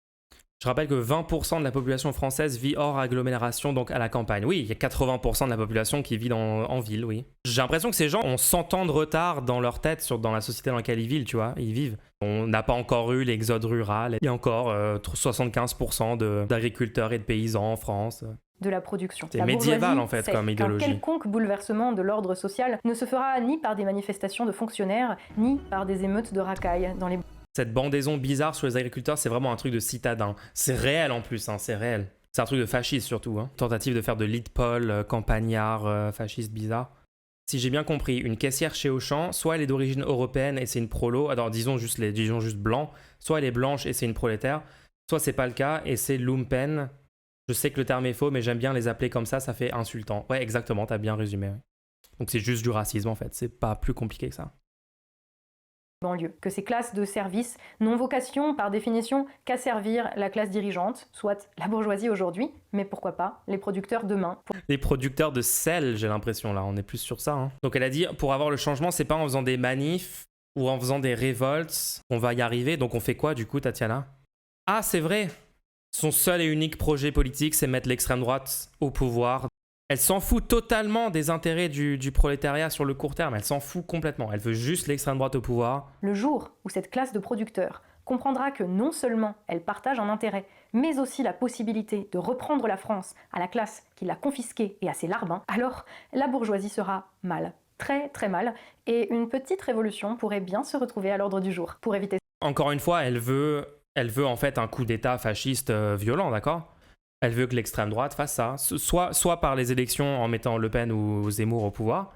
Je rappelle que 20% de la population française vit hors agglomération, donc à la campagne. Oui, il y a 80% de la population qui vit en ville, oui. J'ai l'impression que ces gens ont 100 ans de retard dans leur tête dans la société dans laquelle ils vivent, tu vois. Ils vivent. On n'a pas encore eu l'exode rural. Il y a encore 75% d'agriculteurs et de paysans en France. De la production. C'est médiéval en fait comme idéologie. Un quelconque bouleversement de l'ordre social ne se fera ni par des manifestations de fonctionnaires, ni par des émeutes de racailles dans les... Cette bandaison bizarre sur les agriculteurs, c'est vraiment un truc de citadin. C'est réel en plus, hein, c'est réel. C'est un truc de fasciste surtout. Hein. Tentative de faire de lead-paul, campagnard, fasciste bizarre. Si j'ai bien compris, une caissière chez Auchan, soit elle est d'origine européenne et c'est une prolo, alors disons juste blanc, soit elle est blanche et c'est une prolétaire, soit c'est pas le cas et c'est lumpen. Je sais que le terme est faux, mais j'aime bien les appeler comme ça fait insultant. Ouais, exactement, t'as bien résumé. Ouais. Donc c'est juste du racisme en fait, c'est pas plus compliqué que ça. Banlieue. Que ces classes de services n'ont vocation, par définition, qu'à servir la classe dirigeante, soit la bourgeoisie aujourd'hui, mais pourquoi pas les producteurs demain. Les producteurs de sel, j'ai l'impression là, on est plus sur ça. Hein. Donc elle a dit, pour avoir le changement, c'est pas en faisant des manifs ou en faisant des révoltes qu'on va y arriver. Donc on fait quoi du coup, Tatiana? Ah, c'est vrai! Son seul et unique projet politique, c'est mettre l'extrême droite au pouvoir. Elle s'en fout totalement des intérêts du prolétariat sur le court terme. Elle s'en fout complètement. Elle veut juste l'extrême droite au pouvoir. Le jour où cette classe de producteurs comprendra que non seulement elle partage un intérêt, mais aussi la possibilité de reprendre la France à la classe qui l'a confisquée et à ses larbins, alors la bourgeoisie sera mal. Très très mal. Et une petite révolution pourrait bien se retrouver à l'ordre du jour pour éviter... Encore une fois, elle veut en fait un coup d'État fasciste violent, d'accord ? Elle veut que l'extrême droite fasse ça, soit par les élections en mettant Le Pen ou Zemmour au pouvoir.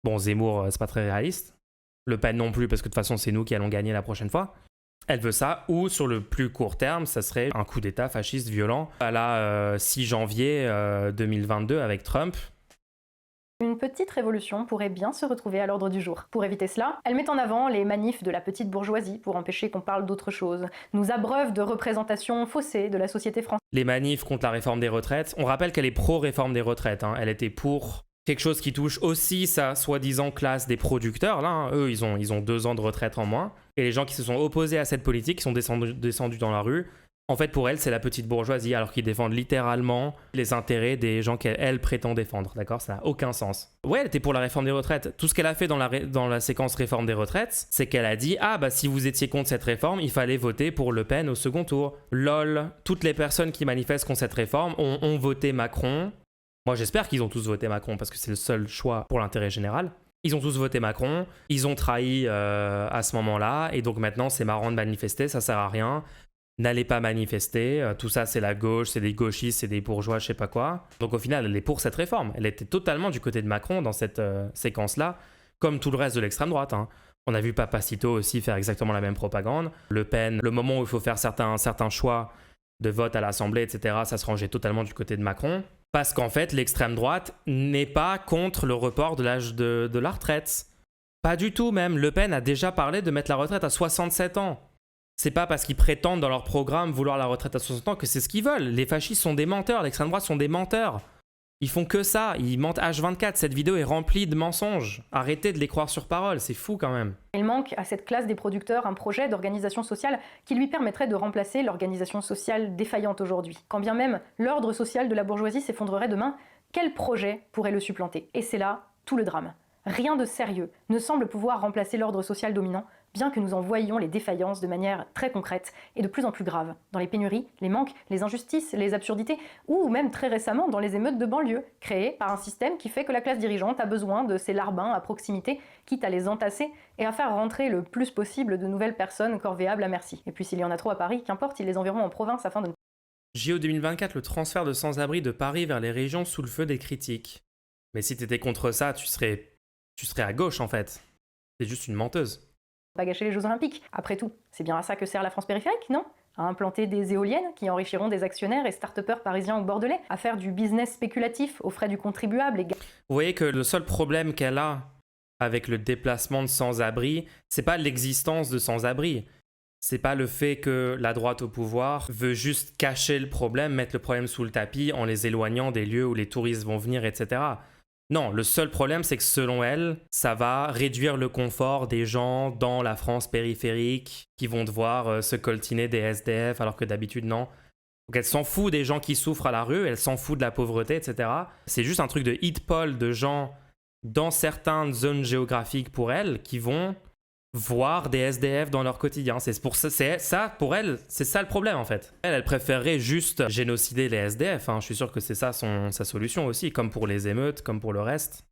Bon, Zemmour, c'est pas très réaliste. Le Pen non plus, parce que de toute façon, c'est nous qui allons gagner la prochaine fois. Elle veut ça, ou sur le plus court terme, ça serait un coup d'État fasciste violent à la 6 janvier 2022 avec Trump. Une petite révolution pourrait bien se retrouver à l'ordre du jour. Pour éviter cela, elle met en avant les manifs de la petite bourgeoisie pour empêcher qu'on parle d'autre chose, nous abreuve de représentations faussées de la société française. Les manifs contre la réforme des retraites, on rappelle qu'elle est pro-réforme des retraites, hein. Elle était pour quelque chose qui touche aussi sa soi-disant classe des producteurs. Là, hein. Eux, ils ont 2 ans de retraite en moins. Et les gens qui se sont opposés à cette politique, qui sont descendus dans la rue, en fait, pour elle, c'est la petite bourgeoisie, alors qu'ils défendent littéralement les intérêts des gens qu'elle prétend défendre, d'accord? Ça n'a aucun sens. Ouais, elle était pour la réforme des retraites. Tout ce qu'elle a fait dans la séquence réforme des retraites, c'est qu'elle a dit « Ah, bah si vous étiez contre cette réforme, il fallait voter pour Le Pen au second tour. » Lol, toutes les personnes qui manifestent contre cette réforme ont voté Macron. Moi, j'espère qu'ils ont tous voté Macron, parce que c'est le seul choix pour l'intérêt général. Ils ont tous voté Macron, ils ont trahi à ce moment-là, et donc maintenant, c'est marrant de manifester, ça sert à rien. N'allez pas manifester, tout ça c'est la gauche, c'est des gauchistes, c'est des bourgeois, je sais pas quoi. Donc au final, elle est pour cette réforme. Elle était totalement du côté de Macron dans cette séquence-là, comme tout le reste de l'extrême droite, hein. On a vu Papacito aussi faire exactement la même propagande. Le Pen, le moment où il faut faire certains choix de vote à l'Assemblée, etc., ça se rangeait totalement du côté de Macron. Parce qu'en fait, l'extrême droite n'est pas contre le report de l'âge de la retraite. Pas du tout même. Le Pen a déjà parlé de mettre la retraite à 67 ans. C'est pas parce qu'ils prétendent dans leur programme vouloir la retraite à 60 ans que c'est ce qu'ils veulent. Les fascistes sont des menteurs, l'extrême droite sont des menteurs. Ils font que ça, ils mentent H24. Cette vidéo est remplie de mensonges. Arrêtez de les croire sur parole, c'est fou quand même. Il manque à cette classe des producteurs un projet d'organisation sociale qui lui permettrait de remplacer l'organisation sociale défaillante aujourd'hui. Quand bien même l'ordre social de la bourgeoisie s'effondrerait demain, quel projet pourrait le supplanter? Et c'est là tout le drame. Rien de sérieux ne semble pouvoir remplacer l'ordre social dominant, bien que nous en voyions les défaillances de manière très concrète et de plus en plus grave, dans les pénuries, les manques, les injustices, les absurdités, ou même très récemment dans les émeutes de banlieue, créées par un système qui fait que la classe dirigeante a besoin de ses larbins à proximité, quitte à les entasser et à faire rentrer le plus possible de nouvelles personnes corvéables à merci. Et puis s'il y en a trop à Paris, qu'importe, ils les enverront en province afin de... JO 2024, le transfert de sans-abri de Paris vers les régions sous le feu des critiques. Mais si t'étais contre ça, tu serais à gauche en fait. T'es juste une menteuse. Pas gâcher les Jeux Olympiques. Après tout, c'est bien à ça que sert la France périphérique, non? À implanter des éoliennes qui enrichiront des actionnaires et start-upers parisiens ou bordelais, à faire du business spéculatif aux frais du contribuable et... Vous voyez que le seul problème qu'elle a avec le déplacement de sans-abri, c'est pas l'existence de sans-abri. C'est pas le fait que la droite au pouvoir veut juste cacher le problème, mettre le problème sous le tapis en les éloignant des lieux où les touristes vont venir, etc. Non, le seul problème, c'est que selon elle, ça va réduire le confort des gens dans la France périphérique qui vont devoir se coltiner des SDF alors que d'habitude, non. Donc elle s'en fout des gens qui souffrent à la rue, elle s'en fout de la pauvreté, etc. C'est juste un truc de hit poll de gens dans certaines zones géographiques pour elle qui vont voir des SDF dans leur quotidien. C'est ça, pour elle, c'est ça le problème en fait. Elle préférerait juste génocider les SDF, hein. Je suis sûr que c'est ça sa solution aussi, comme pour les émeutes, comme pour le reste.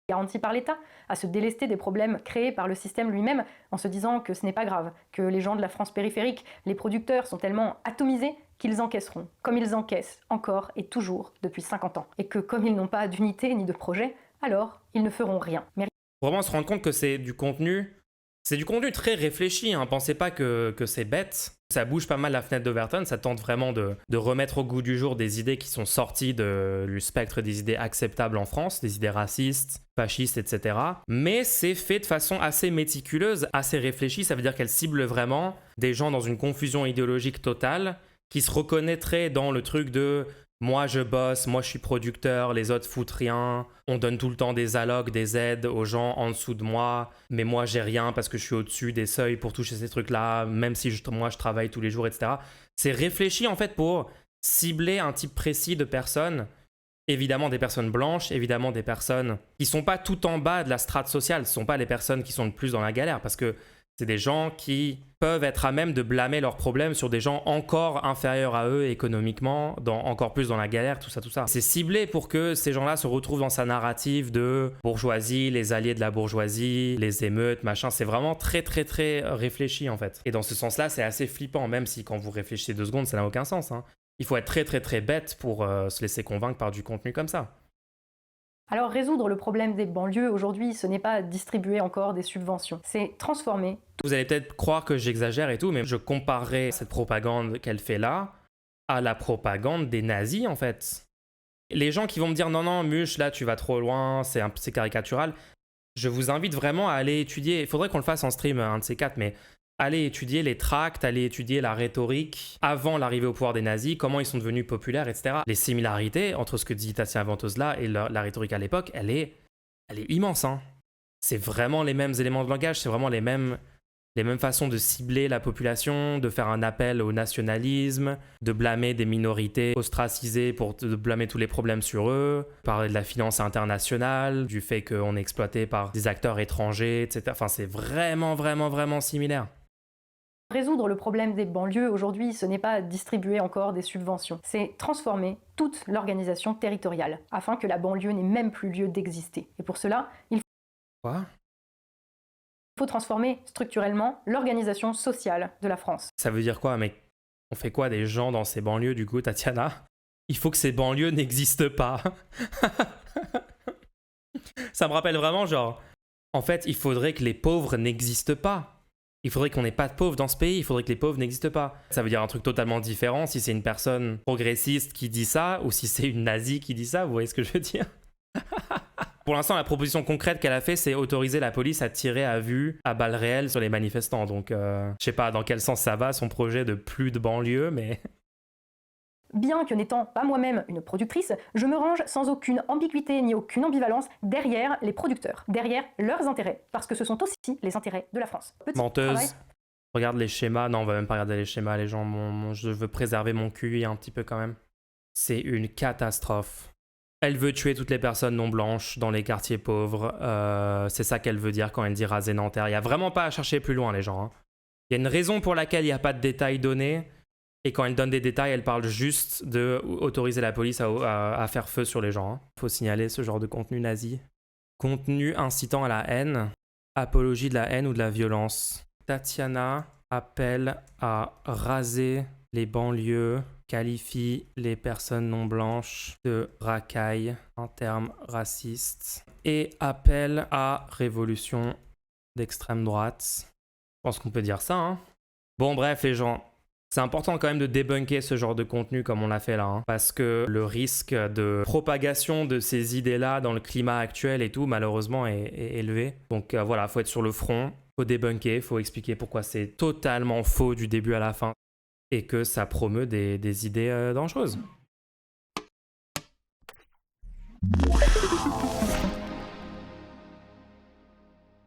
Garanti par l'État, à se délester des problèmes créés par le système lui-même en se disant que ce n'est pas grave, que les gens de la France périphérique, les producteurs sont tellement atomisés qu'ils encaisseront, comme ils encaissent encore et toujours depuis 50 ans. Et que comme ils n'ont pas d'unité ni de projet, alors ils ne feront rien. Mais... Vraiment se rendre compte que c'est du contenu très réfléchi, hein. Pensez pas que c'est bête. Ça bouge pas mal la fenêtre d'Overton, ça tente vraiment de remettre au goût du jour des idées qui sont sorties du spectre des idées acceptables en France, des idées racistes, fascistes, etc. Mais c'est fait de façon assez méticuleuse, assez réfléchie. Ça veut dire qu'elle cible vraiment des gens dans une confusion idéologique totale qui se reconnaîtraient dans le truc de moi je bosse, moi je suis producteur, les autres foutent rien, on donne tout le temps des allocs, des aides aux gens en dessous de moi, mais moi j'ai rien parce que je suis au-dessus des seuils pour toucher ces trucs-là, même si moi je travaille tous les jours, etc. C'est réfléchi en fait pour cibler un type précis de personnes, évidemment des personnes blanches, évidemment des personnes qui sont pas tout en bas de la strate sociale, ce sont pas les personnes qui sont le plus dans la galère, parce que c'est des gens qui peuvent être à même de blâmer leurs problèmes sur des gens encore inférieurs à eux économiquement, encore plus dans la galère, tout ça, tout ça. C'est ciblé pour que ces gens-là se retrouvent dans sa narrative de bourgeoisie, les alliés de la bourgeoisie, les émeutes, machin. C'est vraiment très, très, très réfléchi en fait. Et dans ce sens-là, c'est assez flippant, même si quand vous réfléchissez 2 secondes, ça n'a aucun sens, hein. Il faut être très très très bête pour se laisser convaincre par du contenu comme ça. Alors résoudre le problème des banlieues aujourd'hui, ce n'est pas distribuer encore des subventions, c'est transformer. Vous allez peut-être croire que j'exagère et tout, mais je comparerais cette propagande qu'elle fait là à la propagande des nazis en fait. Les gens qui vont me dire non, non, Muche, là tu vas trop loin, c'est caricatural, je vous invite vraiment à aller étudier, il faudrait qu'on le fasse en stream, un de ces quatre, mais aller étudier les tracts, aller étudier la rhétorique avant l'arrivée au pouvoir des nazis, comment ils sont devenus populaires, etc. Les similarités entre ce que dit Tatiana Ventose là et la rhétorique à l'époque, elle est immense. Hein. C'est vraiment les mêmes éléments de langage, c'est vraiment les mêmes façons de cibler la population, de faire un appel au nationalisme, de blâmer des minorités ostracisées de blâmer tous les problèmes sur eux, parler de la finance internationale, du fait qu'on est exploité par des acteurs étrangers, etc. Enfin, c'est vraiment, vraiment, vraiment similaire. Résoudre le problème des banlieues aujourd'hui, ce n'est pas distribuer encore des subventions, c'est transformer toute l'organisation territoriale, afin que la banlieue n'ait même plus lieu d'exister. Et pour cela, il faut transformer structurellement l'organisation sociale de la France. Ça veut dire quoi, mec? On fait quoi des gens dans ces banlieues, du coup, Tatiana? Il faut que ces banlieues n'existent pas. Ça me rappelle vraiment, genre... En fait, il faudrait que les pauvres n'existent pas. Il faudrait qu'on n'ait pas de pauvres dans ce pays, il faudrait que les pauvres n'existent pas. Ça veut dire un truc totalement différent si c'est une personne progressiste qui dit ça ou si c'est une nazie qui dit ça, vous voyez ce que je veux dire? Pour l'instant, la proposition concrète qu'elle a fait, c'est autoriser la police à tirer à vue, à balles réelles sur les manifestants. Donc, je sais pas dans quel sens ça va, son projet de plus de banlieue, mais... Bien que n'étant pas moi-même une productrice, je me range sans aucune ambiguïté ni aucune ambivalence derrière les producteurs, derrière leurs intérêts, parce que ce sont aussi les intérêts de la France. Menteuse. Regarde les schémas. Non, on va même pas regarder les schémas, les gens. Je veux préserver mon QI un petit peu quand même. C'est une catastrophe. Elle veut tuer toutes les personnes non blanches dans les quartiers pauvres. C'est ça qu'elle veut dire quand elle dit raser Nanterre. Il n'y a vraiment pas à chercher plus loin, les gens. Hein. Il y a une raison pour laquelle il n'y a pas de détails donnés. Et quand elle donne des détails, elle parle juste d'autoriser la police à faire feu sur les gens. Hein. Faut signaler ce genre de contenu nazi. Contenu incitant à la haine. Apologie de la haine ou de la violence. Tatiana appelle à raser les banlieues, qualifie les personnes non blanches de racailles en termes racistes et appelle à révolution d'extrême droite. Je pense qu'on peut dire ça. Hein. Bon bref les gens, c'est important quand même de débunker ce genre de contenu comme on l'a fait là, hein, parce que le risque de propagation de ces idées-là dans le climat actuel et tout, malheureusement, est élevé. Donc voilà, faut être sur le front, faut débunker, faut expliquer pourquoi c'est totalement faux du début à la fin et que ça promeut des idées dangereuses.